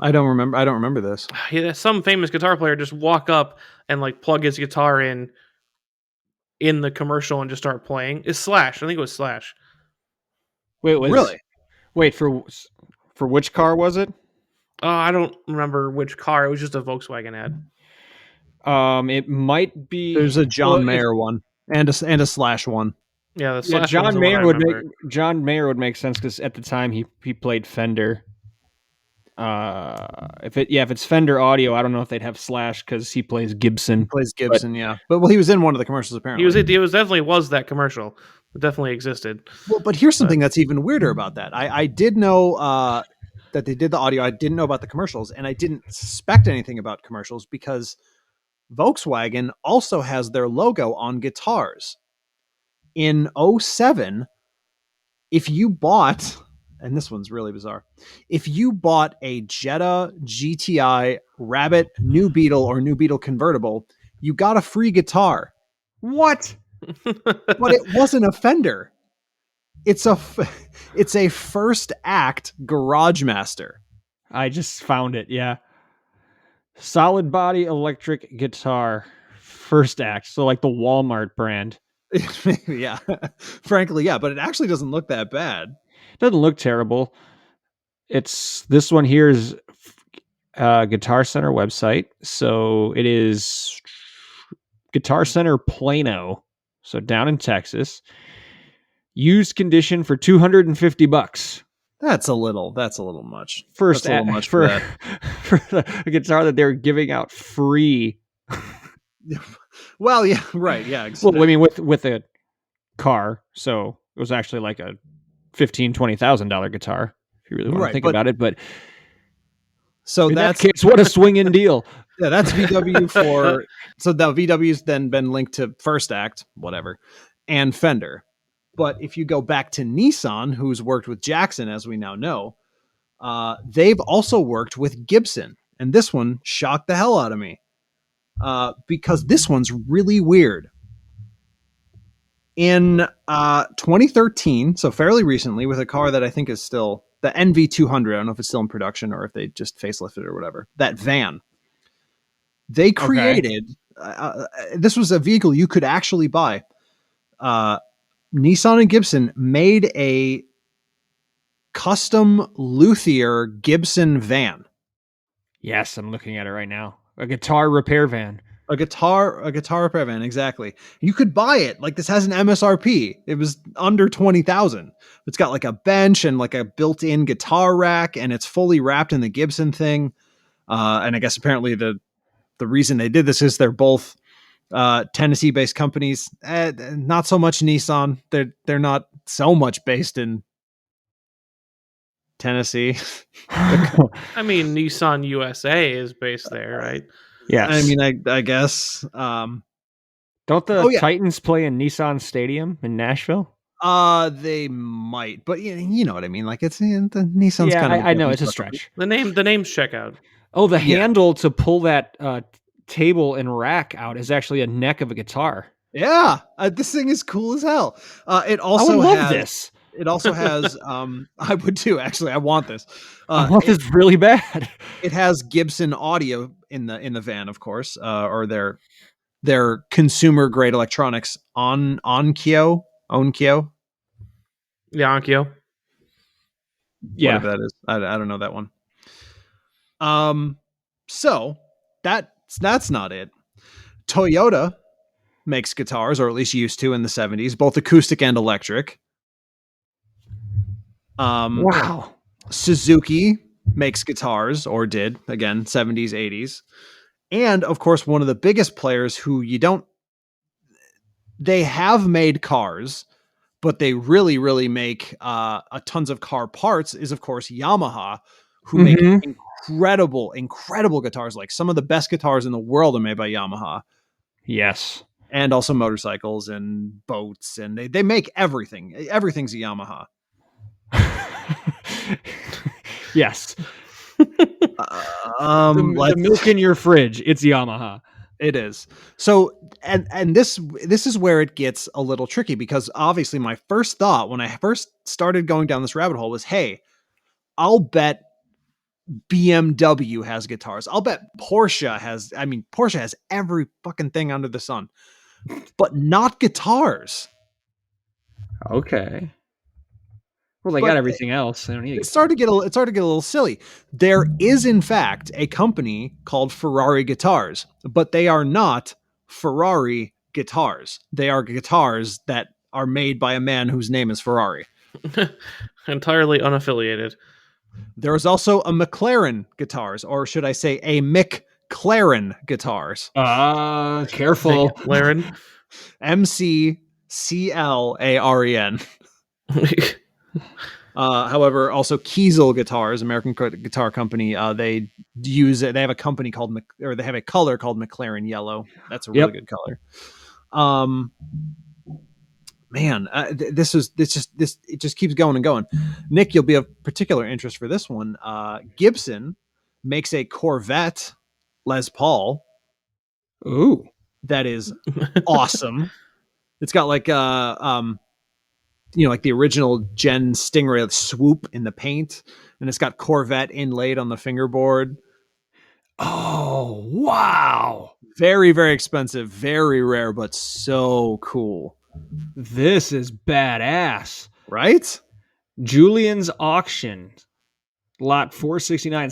I don't remember this. Yeah, some famous guitar player just walk up and like plug his guitar in the commercial and just start playing. It's Slash. I think it was Slash. Wait, for which car was it? I don't remember which car. It was just a Volkswagen ad. It might be. There's a John Mayer one and a Slash one. Yeah, the Slash John Mayer would make sense because at the time he played Fender. If it's Fender audio, I don't know if they'd have Slash because he plays Gibson. But he was in one of the commercials apparently. He was definitely that commercial. It definitely existed. Well, but here's something that's even weirder about that. I did know that they did the audio. I didn't know about the commercials, and I didn't suspect anything about commercials because Volkswagen also has their logo on guitars. In 2007, if you bought, and this one's really bizarre, if you bought a Jetta GTI Rabbit New Beetle or New Beetle convertible, you got a free guitar. What? But it wasn't a Fender. It's a First Act Garage Master. I just found it. Yeah. Solid body electric guitar, First Act. So like the Walmart brand. Yeah. Frankly, yeah. But it actually doesn't look that bad. It doesn't look terrible. It's this one here is Guitar Center website. So it is Guitar Center Plano. So down in Texas. Used condition for $250. That's a little much. For a guitar that they're giving out free. Well, yeah, right, yeah. Exactly. Well, I mean, with a car, so it was actually like a $15,000-$20,000 guitar if you really want to think about it. But so in that case, what a swinging deal! Yeah, that's VW for. So the VW's then been linked to First Act, whatever, and Fender. But if you go back to Nissan, who's worked with Jackson, as we now know, they've also worked with Gibson. And this one shocked the hell out of me because this one's really weird. In 2013, so fairly recently, with a car that I think is still the NV200. I don't know if it's still in production or if they just facelifted or whatever. That van. They created. This was a vehicle you could actually buy. Nissan and Gibson made a custom luthier Gibson van. Yes, I'm looking at it right now. A guitar repair van. A guitar repair van, exactly. You could buy it. Like, this has an MSRP. It was under 20,000. It's got like a bench and like a built-in guitar rack, and it's fully wrapped in the Gibson thing. And I guess apparently the reason they did this is they're both Tennessee-based companies. Not so much Nissan. They're not so much based in Tennessee. I mean, Nissan USA is based there, right? Yes. I mean, I guess. Don't the Titans play in Nissan Stadium in Nashville? They might, but you know what I mean. Like, it's the Nissan's kind of. I know it's a stretch. The names check out. Oh, the handle to pull that table and rack out is actually a neck of a guitar. Yeah, this thing is cool as hell. It also I would love this. It also has. I would too. Actually, I want this. I want this really bad. It has Gibson audio in the van, of course, or their consumer grade electronics Onkyo. Yeah, Onkyo. Yeah, whatever that is. I don't know that one. So that's not it. Toyota makes guitars, or at least used to in the 70s, both acoustic and electric. Wow. Suzuki makes guitars, or did, again, 70s, 80s. And of course, one of the biggest players who they have made cars, but they really, really make a tons of car parts is, of course, Yamaha, who make incredible guitars. Like, some of the best guitars in the world are made by Yamaha. Yes. And also motorcycles and boats, and they make everything. Everything's a Yamaha. Yes. The milk in your fridge, it's Yamaha. It is. So, and this is where it gets a little tricky, because obviously my first thought when I first started going down this rabbit hole was, hey, I'll bet BMW has guitars. I'll bet Porsche has every fucking thing under the sun, but not guitars. Okay. Well, they got everything else. They don't need it started to get a little silly. There is, in fact, a company called Ferrari Guitars, but they are not Ferrari guitars. They are guitars that are made by a man whose name is Ferrari. Entirely unaffiliated. There is also a McLaren Guitars, or should I say a McLaren Guitars. Careful. McLaren. McClaren. However, also Kiesel Guitars, American guitar company. They have a company called, or they have a color called McLaren Yellow. That's a really good color. It just keeps going and going. Nick, you'll be of particular interest for this one. Gibson makes a Corvette Les Paul. Ooh, that is awesome. It's got like like the original Gen Stingray swoop in the paint, and it's got Corvette inlaid on the fingerboard. Oh, wow. Very, very expensive, very rare, but so cool. This is badass. Right? Julian's Auction, lot 469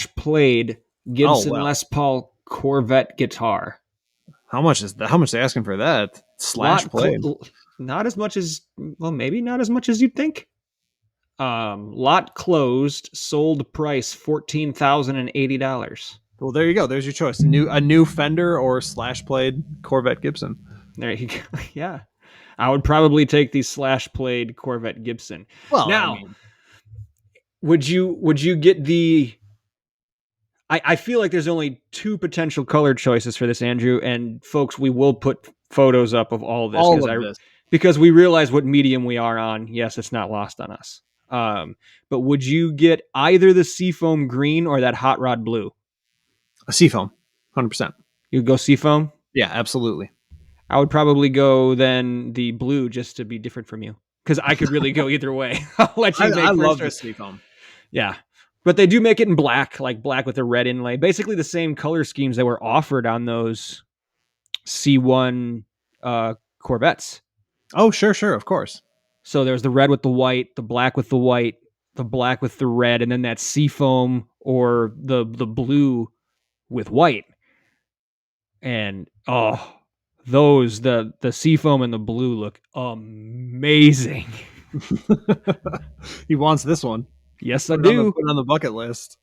/ played Gibson Les Paul Corvette guitar. How much is that? How much are they asking for that? / played. Not as much as, well, maybe not as much as you'd think. Lot closed, sold price $14,080. Well, there you go. There's your choice. A new Fender or / played Corvette Gibson. There you go. Yeah. I would probably take the / played Corvette Gibson. Well, now, would you get the... I feel like there's only 2 potential color choices for this, Andrew, and folks, we will put photos up of all this. Because we realize what medium we are on. Yes, it's not lost on us. But would you get either the Seafoam green or that Hot Rod blue? A Seafoam, 100%. You'd go Seafoam? Yeah, absolutely. I would probably go then the blue, just to be different from you. because I could really go either way. I'll let you make I love first. the seafoam. Yeah. But they do make it in black, like black with a red inlay. Basically the same color schemes that were offered on those C1 Corvettes. Oh, sure, of course. So there's the red with the white, the black with the white, the black with the red, and then that seafoam or the blue with white. And those the seafoam and the blue look amazing. He wants this one. Yes, I do. Put it on the bucket list.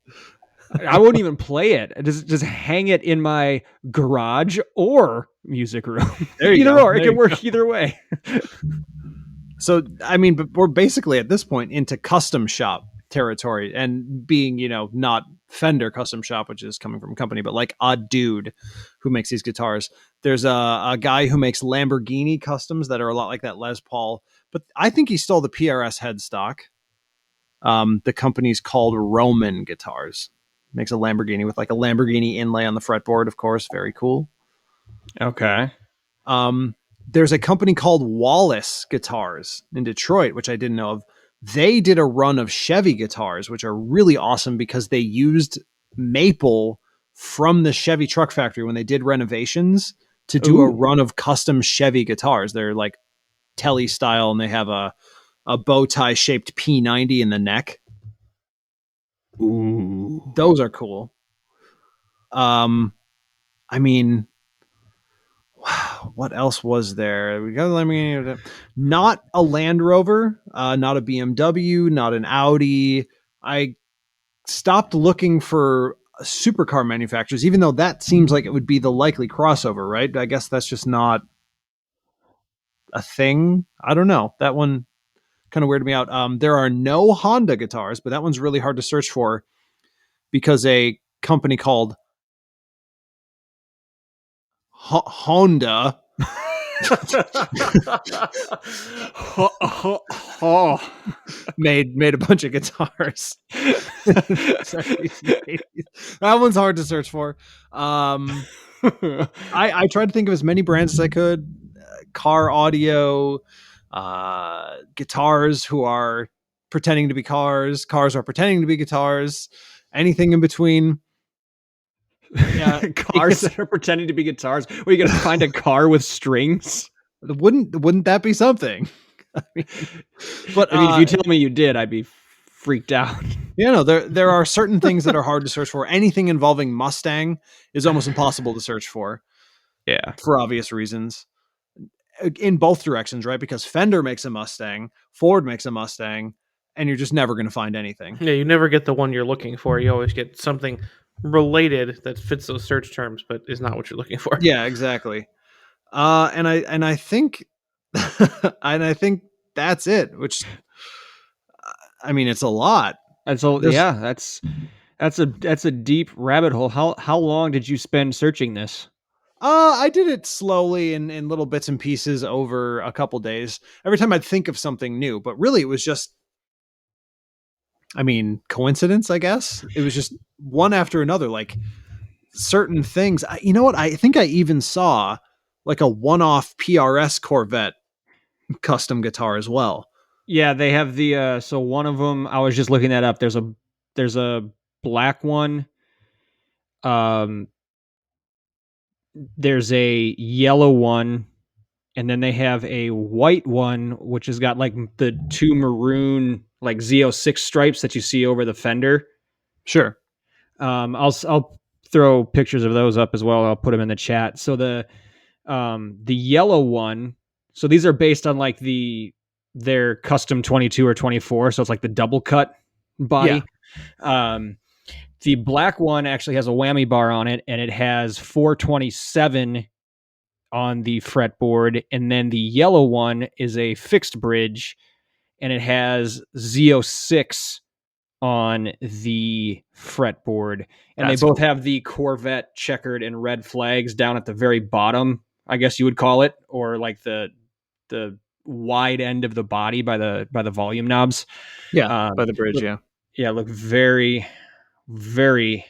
I won't even play it. Just hang it in my garage or music room. Either or. It can work either way. So, I mean, but we're basically at this point into custom shop territory, and being, not Fender custom shop, which is coming from a company, but like a dude who makes these guitars. There's a guy who makes Lamborghini customs that are a lot like that Les Paul, but I think he stole the PRS headstock. The company's called Roman Guitars. Makes a Lamborghini with like a Lamborghini inlay on the fretboard, of course. Very cool. Okay. There's a company called Wallace Guitars in Detroit, which I didn't know of. They did a run of Chevy guitars, which are really awesome because they used maple from the Chevy truck factory when they did renovations to do a run of custom Chevy guitars. They're like Telly style, and they have a bow tie shaped P90 in the neck. Ooh, those are cool. I mean, what else was there? We got not a Land Rover, not a BMW, not an Audi. I stopped looking for supercar manufacturers, even though that seems like it would be the likely crossover, right? I guess that's just not a thing. I don't know. That one kind of weirded me out. There are no Honda guitars, but that one's really hard to search for because a company called Honda made a bunch of guitars. That one's hard to search for. I tried to think of as many brands as I could. Car audio, guitars who are pretending to be cars are pretending to be guitars, anything in between. Yeah, cars that are pretending to be guitars. Where you gonna find a car with strings? Wouldn't that be something? But if you tell me you did, I'd be freaked out. There are certain things that are hard to search for. Anything involving Mustang is almost impossible to search for. Yeah, for obvious reasons. In both directions, right? Because Fender makes a Mustang, Ford makes a Mustang, and you're just never going to find anything. Yeah, you never get the one you're looking for. You always get something related that fits those search terms, but is not what you're looking for. Yeah, exactly. And I think, and I think that's it. Which, I mean, it's a lot. That's a deep rabbit hole. How long did you spend searching this? I did it slowly in little bits and pieces over a couple days. Every time I'd think of something new, but really it was just, coincidence, I guess. It was just one after another, like certain things. You know what? I think I even saw like a one-off PRS Corvette custom guitar as well. Yeah, they have the so one of them, I was just looking that up. There's a black one. There's a yellow one, and then they have a white one, which has got like the two maroon like Z06 stripes that you see over the fender. Sure. I'll throw pictures of those up as well. I'll put them in the chat. So the yellow one. So these are based on like their custom 22 or 24. So it's like the double cut body. Yeah. The black one actually has a whammy bar on it, and it has 427 on the fretboard. And then the yellow one is a fixed bridge, and it has Z06 on the fretboard. And they both have the Corvette checkered and red flags down at the very bottom, I guess you would call it, or like the wide end of the body by the volume knobs. Yeah, by the bridge, Yeah, look very, very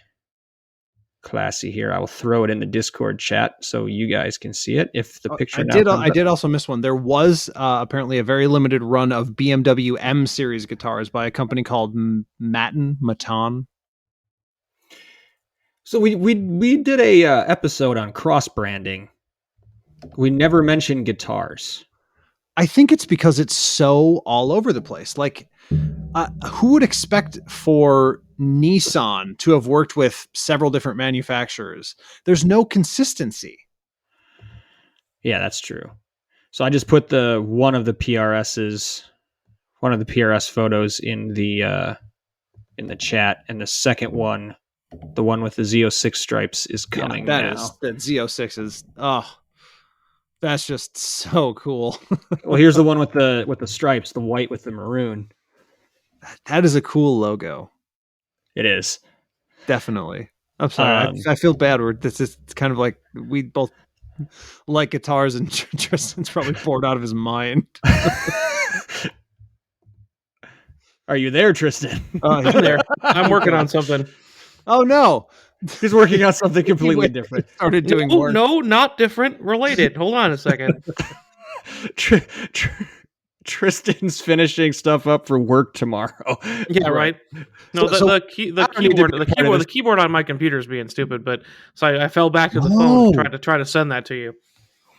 classy here. I will throw it in the Discord chat so you guys can see it. If the picture I did also miss one. There was apparently a very limited run of BMW M series guitars by a company called Matan. So we did a episode on cross branding. We never mentioned guitars. I think it's because it's so all over the place. Like, who would expect for Nissan to have worked with several different manufacturers? There's no consistency. Yeah, that's true. So I just put one of the PRS photos in the chat, and the second one, the one with the Z06 stripes, is coming now. That Z06 is that's just so cool. Well, here's the one with the stripes, the white with the maroon. That is a cool logo. It is. Definitely. I'm sorry. I feel bad. It's kind of like we both like guitars, and Tristan's probably bored out of his mind. Are you there, Tristan? I'm there. I'm working on something. Oh no. He's working on something completely different. Started doing work. No, not different. Related. Hold on a second. Tristan's finishing stuff up for work tomorrow. Yeah, right. No, the keyboard on my computer is being stupid, but so I fell back to the phone to try to send that to you.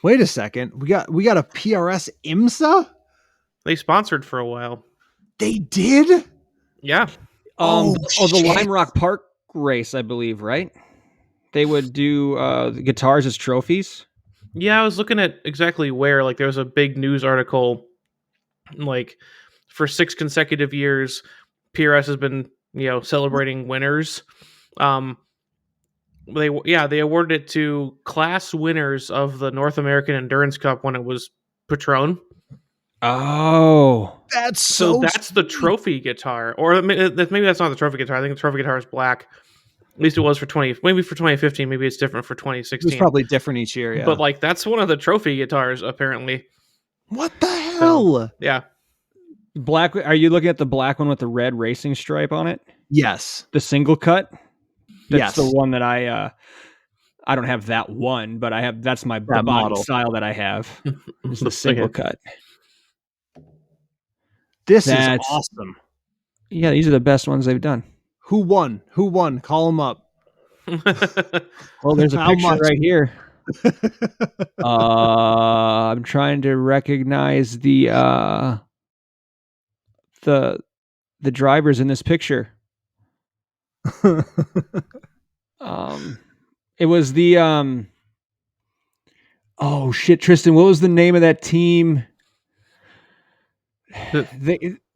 Wait a second. We got a PRS IMSA? They sponsored for a while. They did? Yeah. The Lime Rock Park race, I believe, right? They would do the guitars as trophies. Yeah, I was looking at exactly where. Like, there was a big news article. Like, for 6 consecutive years, PRS has been, celebrating winners. They awarded it to class winners of the North American Endurance Cup when it was Patron. Oh, that's that's the trophy guitar, or maybe that's not the trophy guitar. I think the trophy guitar is black. At least it was for 2015. Maybe it's different for 2016. It's probably different each year. Yeah, but that's one of the trophy guitars apparently. What the hell? So, yeah, black. Are you looking at the black one with the red racing stripe on it? Yes, the single cut. That's the one that I don't have that one, but I have. That's my model style that I have. Is the single cut. This is awesome. Yeah, these are the best ones they've done. Who won? Call them up. Well, there's a picture right here. I'm trying to recognize the drivers in this picture. It was the oh shit, Tristan, what was the name of that team?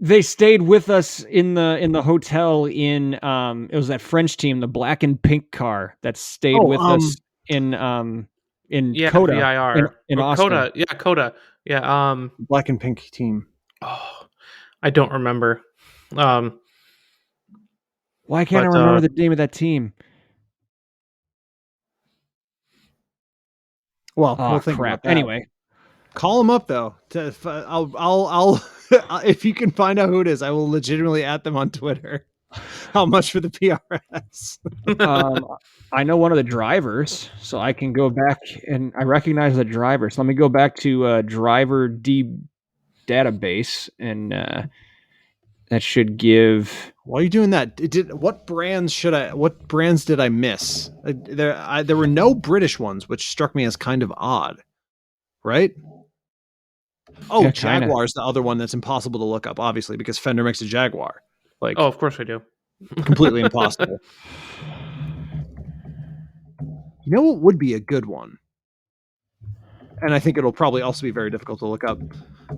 They stayed with us in the hotel in it was that French team, the black and pink car that stayed with us in Coda VIR. in Austin. Coda. Yeah, black and pink team. Oh, I don't remember. Why can't I remember the name of that team? Well, we'll think crap. about that. Anyway, call them up though. I'll if you can find out who it is, I will legitimately at them on Twitter. How much for the PRS? I know one of the drivers, so I can go back and I recognize the driver. So let me go back to driver database, and that should give. While you're doing that, what brands did I miss? There were no British ones, which struck me as kind of odd, right? Oh, yeah, Jaguar's the other one that's impossible to look up, obviously, because Fender makes a Jaguar. Oh, of course I do. Completely impossible. You know what would be a good one? And I think it'll probably also be very difficult to look up.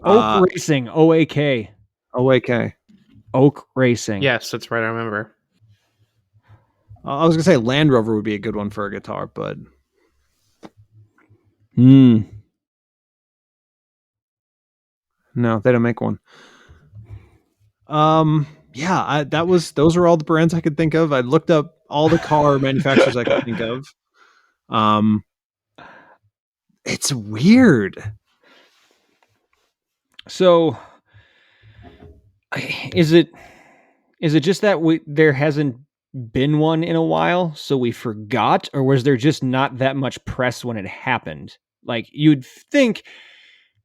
Oak Racing, OAK. OAK. Oak Racing. Yes, that's right. I remember. I was going to say Land Rover would be a good one for a guitar, but... No, they don't make one. Yeah, those are all the brands I could think of. I looked up all the car manufacturers I could think of. It's weird. So, is it just that there hasn't been one in a while, so we forgot, or was there just not that much press when it happened? Like, you'd think,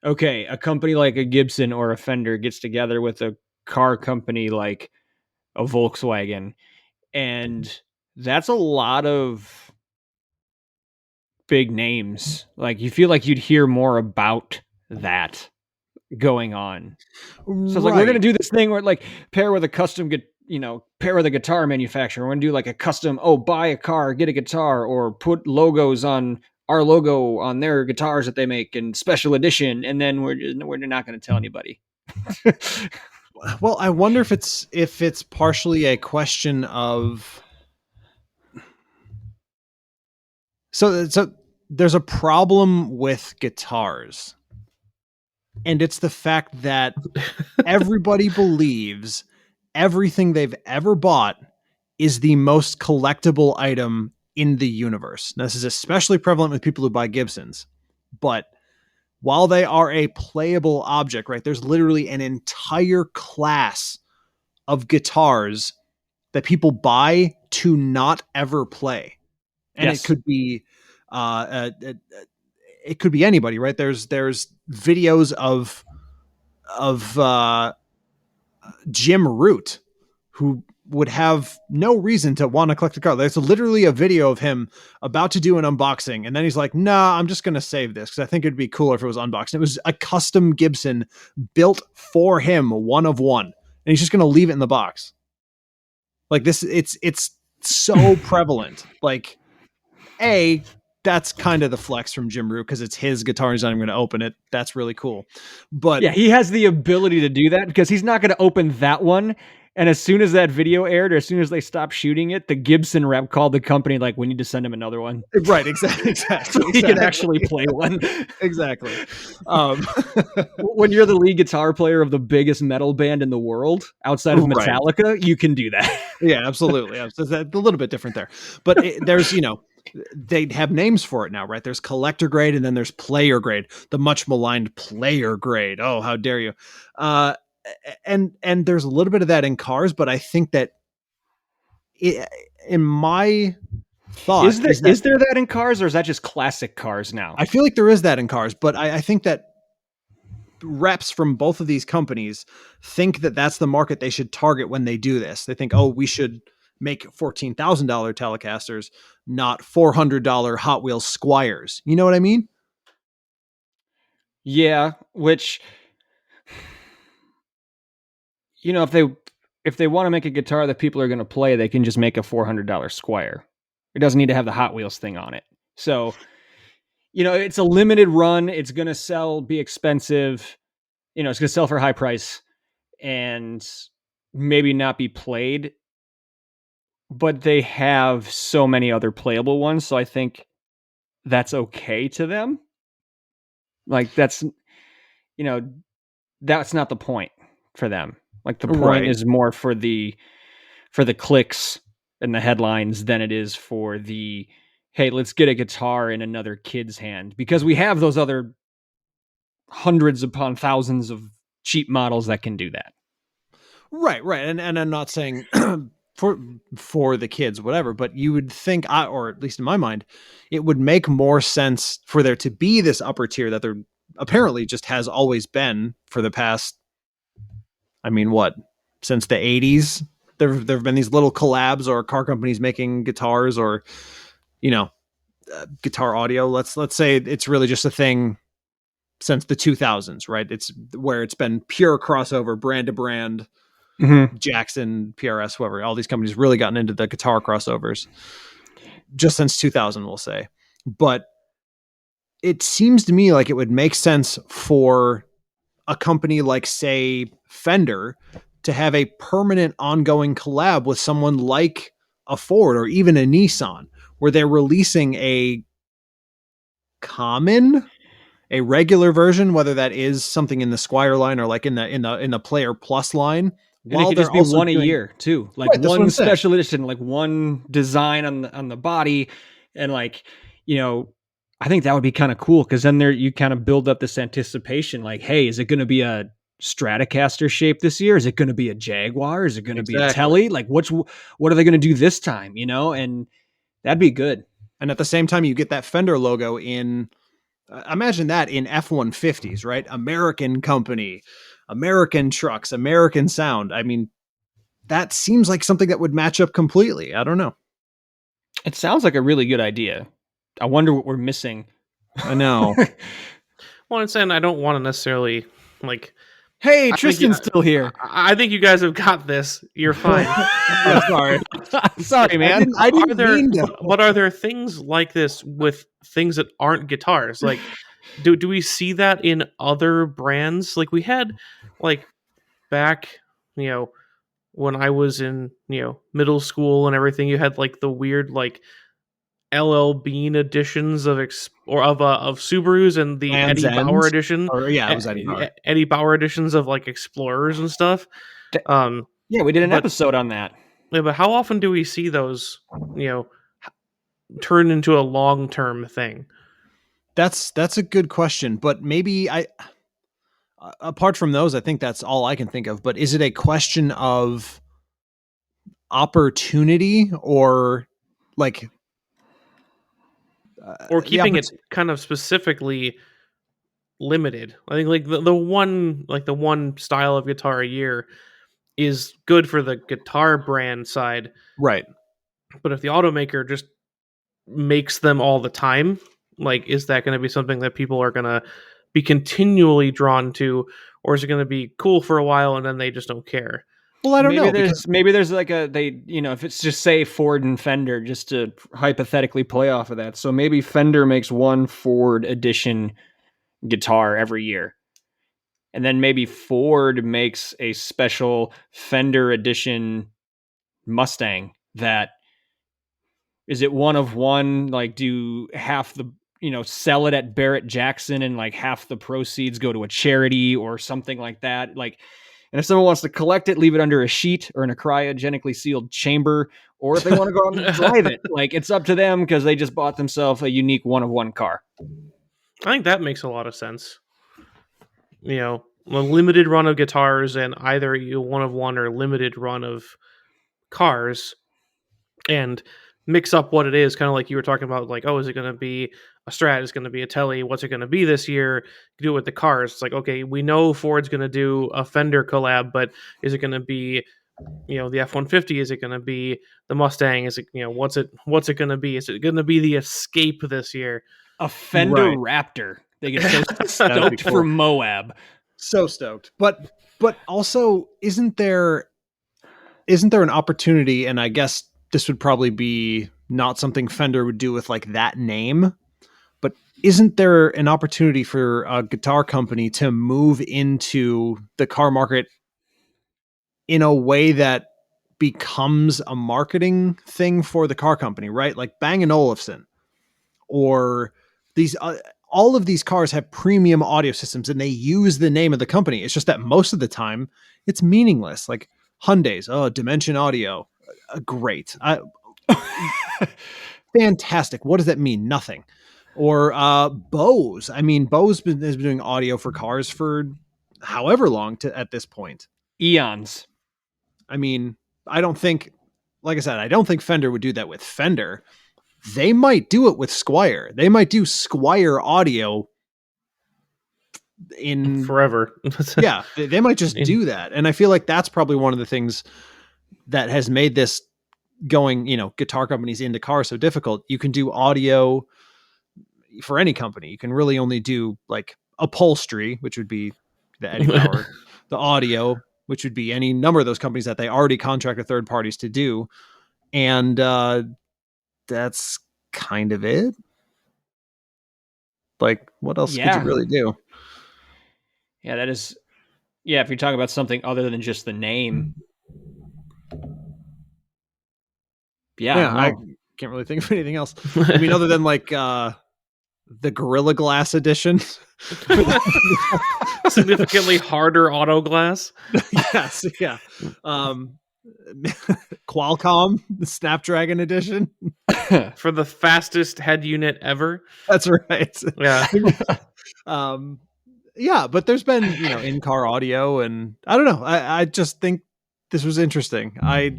okay, a company like a Gibson or a Fender gets together with a car company like a Volkswagen, and that's a lot of big names. Like, you feel like you'd hear more about that going on. So it's like, we're going to do this thing where like pair with a custom, pair with a guitar manufacturer. We're going to do like a custom, buy a car, get a guitar, or put logos on our logo on their guitars that they make in special edition. And then we're not going to tell anybody. Well, I wonder if it's partially a question of, so there's a problem with guitars. And it's the fact that everybody believes everything they've ever bought is the most collectible item in the universe. Now, this is especially prevalent with people who buy Gibsons. But while they are a playable object, right, there's literally an entire class of guitars that people buy to not ever play. And Yes. it could be it could be anybody, right? There's videos of Jim Root, who would have no reason to want to collect a car. There's literally a video of him about to do an unboxing, and then he's like, "Nah, I'm just going to save this because I think it'd be cooler if it was unboxed." It was a custom Gibson built for him, one of one, and he's just going to leave it in the box. Like this, it's so prevalent. Like, that's kind of the flex from Jim Root because it's his guitar. He's not even going to open it. That's really cool. But yeah, he has the ability to do that because he's not going to open that one. And as soon as that video aired, or as soon as they stopped shooting it, the Gibson rep called the company like, "We need to send him another one." Right, exactly. So he can actually play one. Exactly. When you're the lead guitar player of the biggest metal band in the world outside of Metallica, you can do that. Yeah, absolutely. It's a little bit different there. But there's, they have names for it now, right? There's collector grade and then there's player grade, the much maligned player grade. Oh, how dare you. And there's a little bit of that in cars, but I think that in my thought, is there that in cars, or is that just classic cars now? I feel like there is that in cars, but I think that reps from both of these companies think that that's the market they should target when they do this. They think, we should make $14,000 Telecasters, not $400 Hot Wheels Squires. You know what I mean? Yeah, which, if they want to make a guitar that people are going to play, they can just make a $400 Squire. It doesn't need to have the Hot Wheels thing on it. So, it's a limited run. It's going to be expensive. It's going to sell for a high price and maybe not be played. But they have so many other playable ones, so I think that's okay to them. Like, that's not the point for them. Like, the point is more for the clicks and the headlines than it is for the, hey, let's get a guitar in another kid's hand, because we have those other hundreds upon thousands of cheap models that can do that. Right. And I'm not saying for the kids, whatever, but you would think, or at least in my mind, it would make more sense for there to be this upper tier that there apparently just has always been for the past, since the 80s. There have been these little collabs or car companies making guitars or, guitar audio. Let's say it's really just a thing since the 2000s, right? It's where it's been pure crossover, brand to brand. Mm-hmm. Jackson, PRS, whoever, all these companies really gotten into the guitar crossovers just since 2000, we'll say. But it seems to me like it would make sense for a company like, say, Fender to have a permanent ongoing collab with someone like a Ford or even a Nissan, where they're releasing a regular version, whether that is something in the Squire line or like in the Player Plus line. And it could just be one a year too, like one special edition, like one design on the body, and I think that would be kind of cool, because then you kind of build up this anticipation, like, hey, is it going to be a Stratocaster shape this year? Is it going to be a Jaguar? Is it going to be a Exactly. Tele? Like, what are they going to do this time? You know, and that'd be good. And at the same time, you get that Fender logo in. Imagine that in F-150s, right? American company, American trucks, American sound. I mean, that seems like something that would match up completely. I don't know. It sounds like a really good idea. I wonder what we're missing. I know. Well, I'm saying I don't want to necessarily like. Hey, Tristan's still here. I think you guys have got this. You're fine. Sorry. Sorry, man. I didn't mean to. But are there things like this with things that aren't guitars? Like, do we see that in other brands? Like we had, like back, when I was in, middle school and everything, you had like the weird like LL Bean editions of Subarus and the Land's Eddie Ends? Bauer edition. Or, yeah, it was Eddie Bauer. Eddie Bauer editions of like Explorers and stuff. Yeah, we did an episode on that. Yeah, but how often do we see those, turn into a long-term thing? That's a good question, but maybe apart from those, I think that's all I can think of. But is it a question of opportunity or like, or keeping it kind of specifically limited? I think like the one style of guitar a year is good for the guitar brand side, right? But if the automaker just makes them all the time, like, is that going to be something that people are going to be continually drawn to, or is it going to be cool for a while and then they just don't care? Well, I don't know. Maybe there's like if it's just say Ford and Fender, just to hypothetically play off of that. So maybe Fender makes one Ford edition guitar every year. And then maybe Ford makes a special Fender edition Mustang that is it one of one, like do half the, sell it at Barrett Jackson and like half the proceeds go to a charity or something like that. Like, and if someone wants to collect it, leave it under a sheet or in a cryogenically sealed chamber, or if they want to go out and drive it, like it's up to them because they just bought themselves a unique one of one car. I think that makes a lot of sense. A limited run of guitars and either a one of one or limited run of cars, and mix up what it is, kind of like you were talking about, like, oh, is it going to be a Strat? Is it going to be a Tele? What's it going to be this year? Do it with the cars. It's like, okay, we know Ford's going to do a Fender collab, but is it going to be, the F-150? Is it going to be the Mustang? Is it, what's it going to be? Is it going to be the Escape this year? A Fender Raptor. They get so stoked for Moab. So stoked. But also, isn't there an opportunity, and I guess this would probably be not something Fender would do with like that name, but isn't there an opportunity for a guitar company to move into the car market in a way that becomes a marketing thing for the car company, right? Like Bang & Olufsen, or these all of these cars have premium audio systems and they use the name of the company. It's just that most of the time it's meaningless. Like Hyundai's, Dimension Audio, great, fantastic. What does that mean? Nothing. Or Bose. I mean, Bose has been doing audio for cars for however long at this point. Eons. I mean, I don't think Fender would do that with Fender. They might do it with Squier. They might do Squier audio in forever. Yeah, they might just do that. And I feel like that's probably one of the things that has made this going, guitar companies into cars so difficult. You can do audio for any company. You can really only do like upholstery, which would be the Eddie Bauer, the audio, which would be any number of those companies that they already contracted third parties to do. And that's kind of it. Like, what else could you really do? Yeah, that is. Yeah, if you're talking about something other than just the name. Yeah, I can't really think of anything else. I mean, other than like the Gorilla Glass edition. Significantly harder auto glass. Yes, yeah. Qualcomm, the Snapdragon edition. For the fastest head unit ever. That's right. Yeah. Yeah, but there's been, in-car audio, and I don't know. I just think this was interesting. I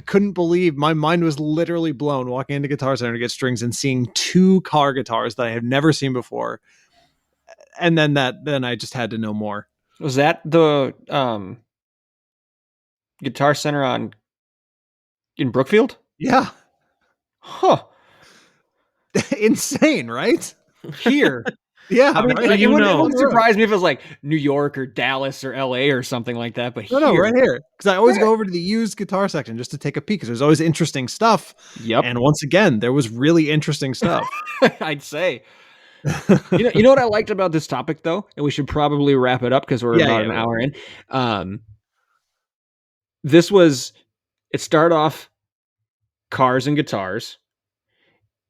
couldn't believe, my mind was literally blown walking into Guitar Center to get strings and seeing 2 car guitars that I have never seen before. And then I just had to know more. Was that the Guitar Center in Brookfield? Yeah. Huh. Insane, right? Here. Yeah. I mean, right? like, it wouldn't surprise me if it was like New York or Dallas or LA or something like that. But no, right here. Because I always go over to the used guitar section just to take a peek, because there's always interesting stuff. Yep. And once again, there was really interesting stuff. I'd say. You know what I liked about this topic, though? And we should probably wrap it up because we're about an hour in. It started off cars and guitars,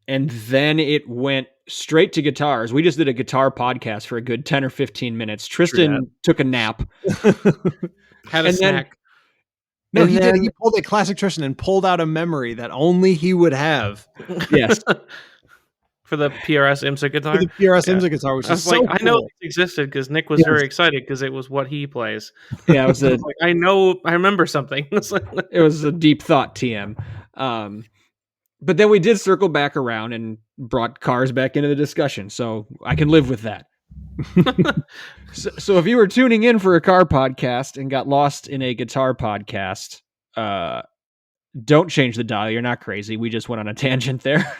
and then it went straight to guitars. We just did a guitar podcast for a good 10 or 15 minutes. Tristan took a nap. Had a snack. No, he did. He pulled a classic Tristan and pulled out a memory that only he would have. Yes. For the PRS IMSA guitar? For the PRS IMSA guitar, which is so cool. I know this existed because Nick was very excited because it was what he plays. Yeah, it was I remember something. It was a deep thought, TM. But then we did circle back around and brought cars back into the discussion, so I can live with that. So if you were tuning in for a car podcast and got lost in a guitar podcast, don't change the dial. You're not crazy. We just went on a tangent there.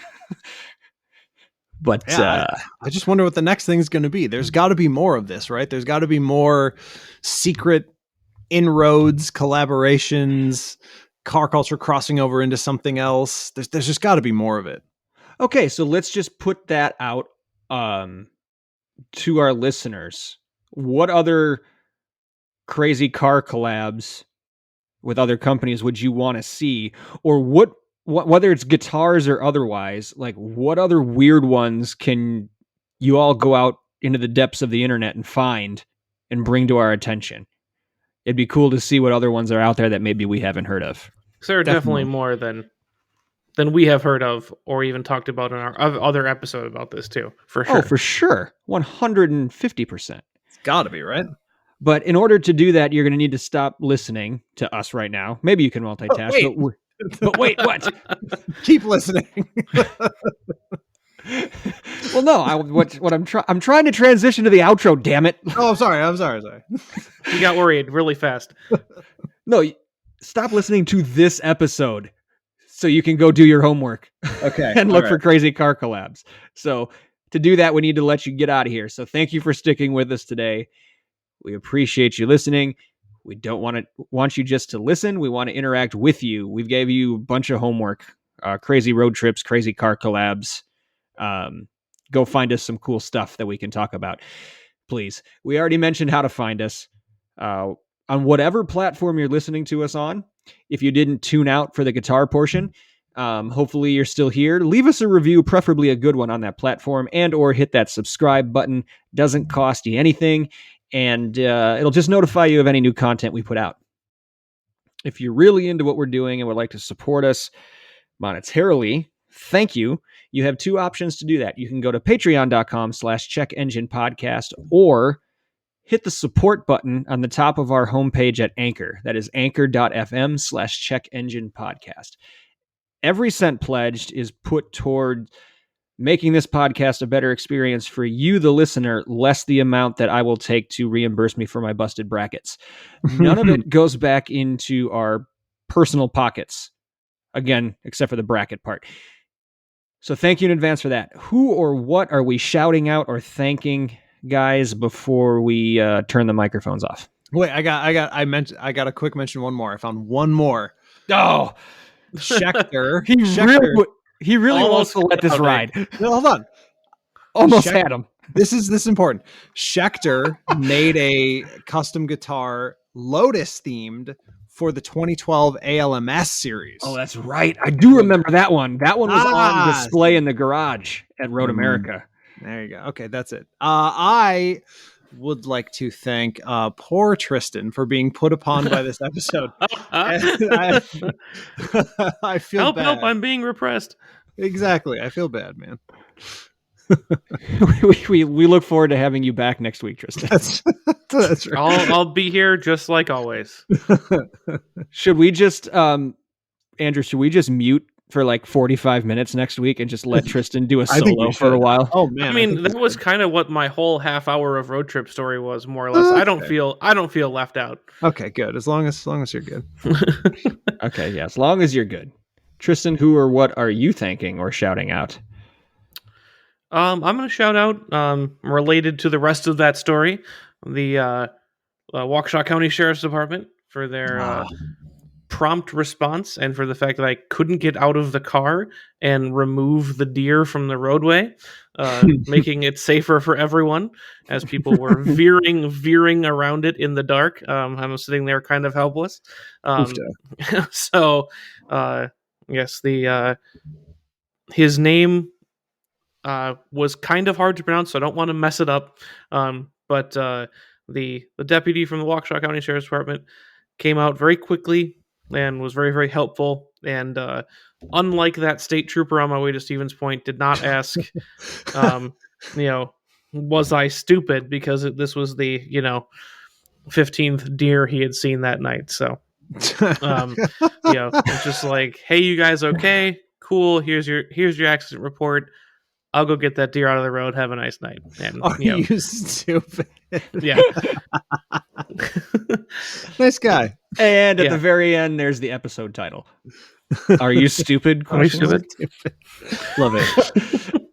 But I just wonder what the next thing's going to be. There's got to be more of this, right? There's got to be more secret inroads, collaborations, car culture crossing over into something else. There's just got to be more of it. Okay, so let's just put that out to our listeners. What other crazy car collabs with other companies would you want to see? Or what, whether it's guitars or otherwise, like what other weird ones can you all go out into the depths of the internet and find and bring to our attention? It'd be cool to see what other ones are out there that maybe we haven't heard of. So there are definitely more than we have heard of or even talked about in our other episode about this too, for sure. Oh, for sure. 150%. It's got to be, right? But in order to do that, you're going to need to stop listening to us right now. Maybe you can multitask, but wait, what? Keep listening. Well, no, I'm trying to transition to the outro, damn it. Oh, I'm sorry. You got worried really fast. No, stop listening to this episode so you can go do your homework. Okay. And look for crazy car collabs. So to do that, we need to let you get out of here. So thank you for sticking with us today. We appreciate you listening. We don't want you just to listen. We want to interact with you. We've gave you a bunch of homework, crazy road trips, crazy car collabs. Go find us some cool stuff that we can talk about, please. We already mentioned how to find us on whatever platform you're listening to us on. If you didn't tune out for the guitar portion, hopefully you're still here. Leave us a review, preferably a good one on that platform, and or hit that subscribe button. Doesn't cost you anything. And it'll just notify you of any new content we put out. If you're really into what we're doing and would like to support us monetarily, thank you. You have 2 options to do that. You can go to patreon.com/checkenginepodcast or hit the support button on the top of our homepage at Anchor. That is anchor.fm/checkenginepodcast. Every cent pledged is put toward making this podcast a better experience for you, the listener, less the amount that I will take to reimburse me for my busted brackets. None of it goes back into our personal pockets. Again, except for the bracket part. So thank you in advance for that. Who or what are we shouting out or thanking, guys, before we turn the microphones off? Wait, I got a quick mention. One more. I found one more. Oh, Schechter. He really wants to let this ride. No, hold on. Almost had him. This is important. Schechter made a custom guitar Lotus themed for the 2012 ALMS series. Oh, that's right. I do remember that one. That one was on display in the garage at Road America. There you go. Okay, that's it. I would like to thank poor Tristan for being put upon by this episode. I feel bad. Help, I'm being repressed. Exactly. I feel bad, man. we look forward to having you back next week, Tristan. That's right. I'll be here just like always. Should we just, Andrew? Should we just mute for like 45 minutes next week and just let Tristan do a solo for a while? Oh man! I mean, that was kind of what my whole half hour of road trip story was, more or less. Okay. I don't feel left out. Okay, good. As long as you're good. Okay, yeah. As long as you're good, Tristan. Who or what are you thanking or shouting out? I'm going to shout out, related to the rest of that story, the Waukesha County Sheriff's Department for their prompt response, and for the fact that I couldn't get out of the car and remove the deer from the roadway, making it safer for everyone as people were veering around it in the dark. I'm sitting there kind of helpless. So, yes, his name was kind of hard to pronounce, so I don't want to mess it up. But the deputy from the Waukesha County Sheriff's Department came out very quickly and was very, very helpful. And unlike that state trooper on my way to Stevens Point, did not ask, was I stupid? Because this was the 15th deer he had seen that night. So, it's just like, hey, you guys okay? Cool. Here's your accident report. I'll go get that deer out of the road. Have a nice night. And you stupid. Yeah. Nice guy. And at the very end, there's the episode title. Are you stupid? Are you stupid? Love it.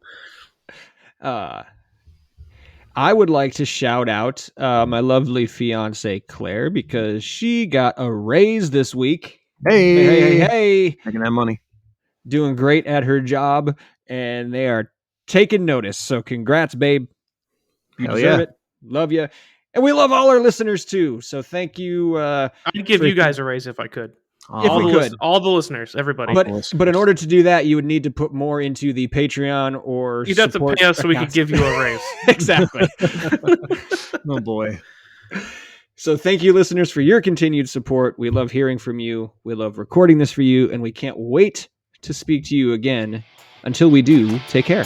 I would like to shout out my lovely fiance Claire, because she got a raise this week. Hey. Making that money. Doing great at her job, and they are taking notice. So congrats, babe. You deserve it. Love you. And we love all our listeners too. So thank you. I'd give you guys a raise if I could. All the listeners, everybody. But in order to do that, you would need to put more into the Patreon, or you'd have to pay us so we could give you a raise. Exactly. Oh boy. So thank you, listeners, for your continued support. We love hearing from you. We love recording this for you, and we can't wait to speak to you again. Until we do, take care.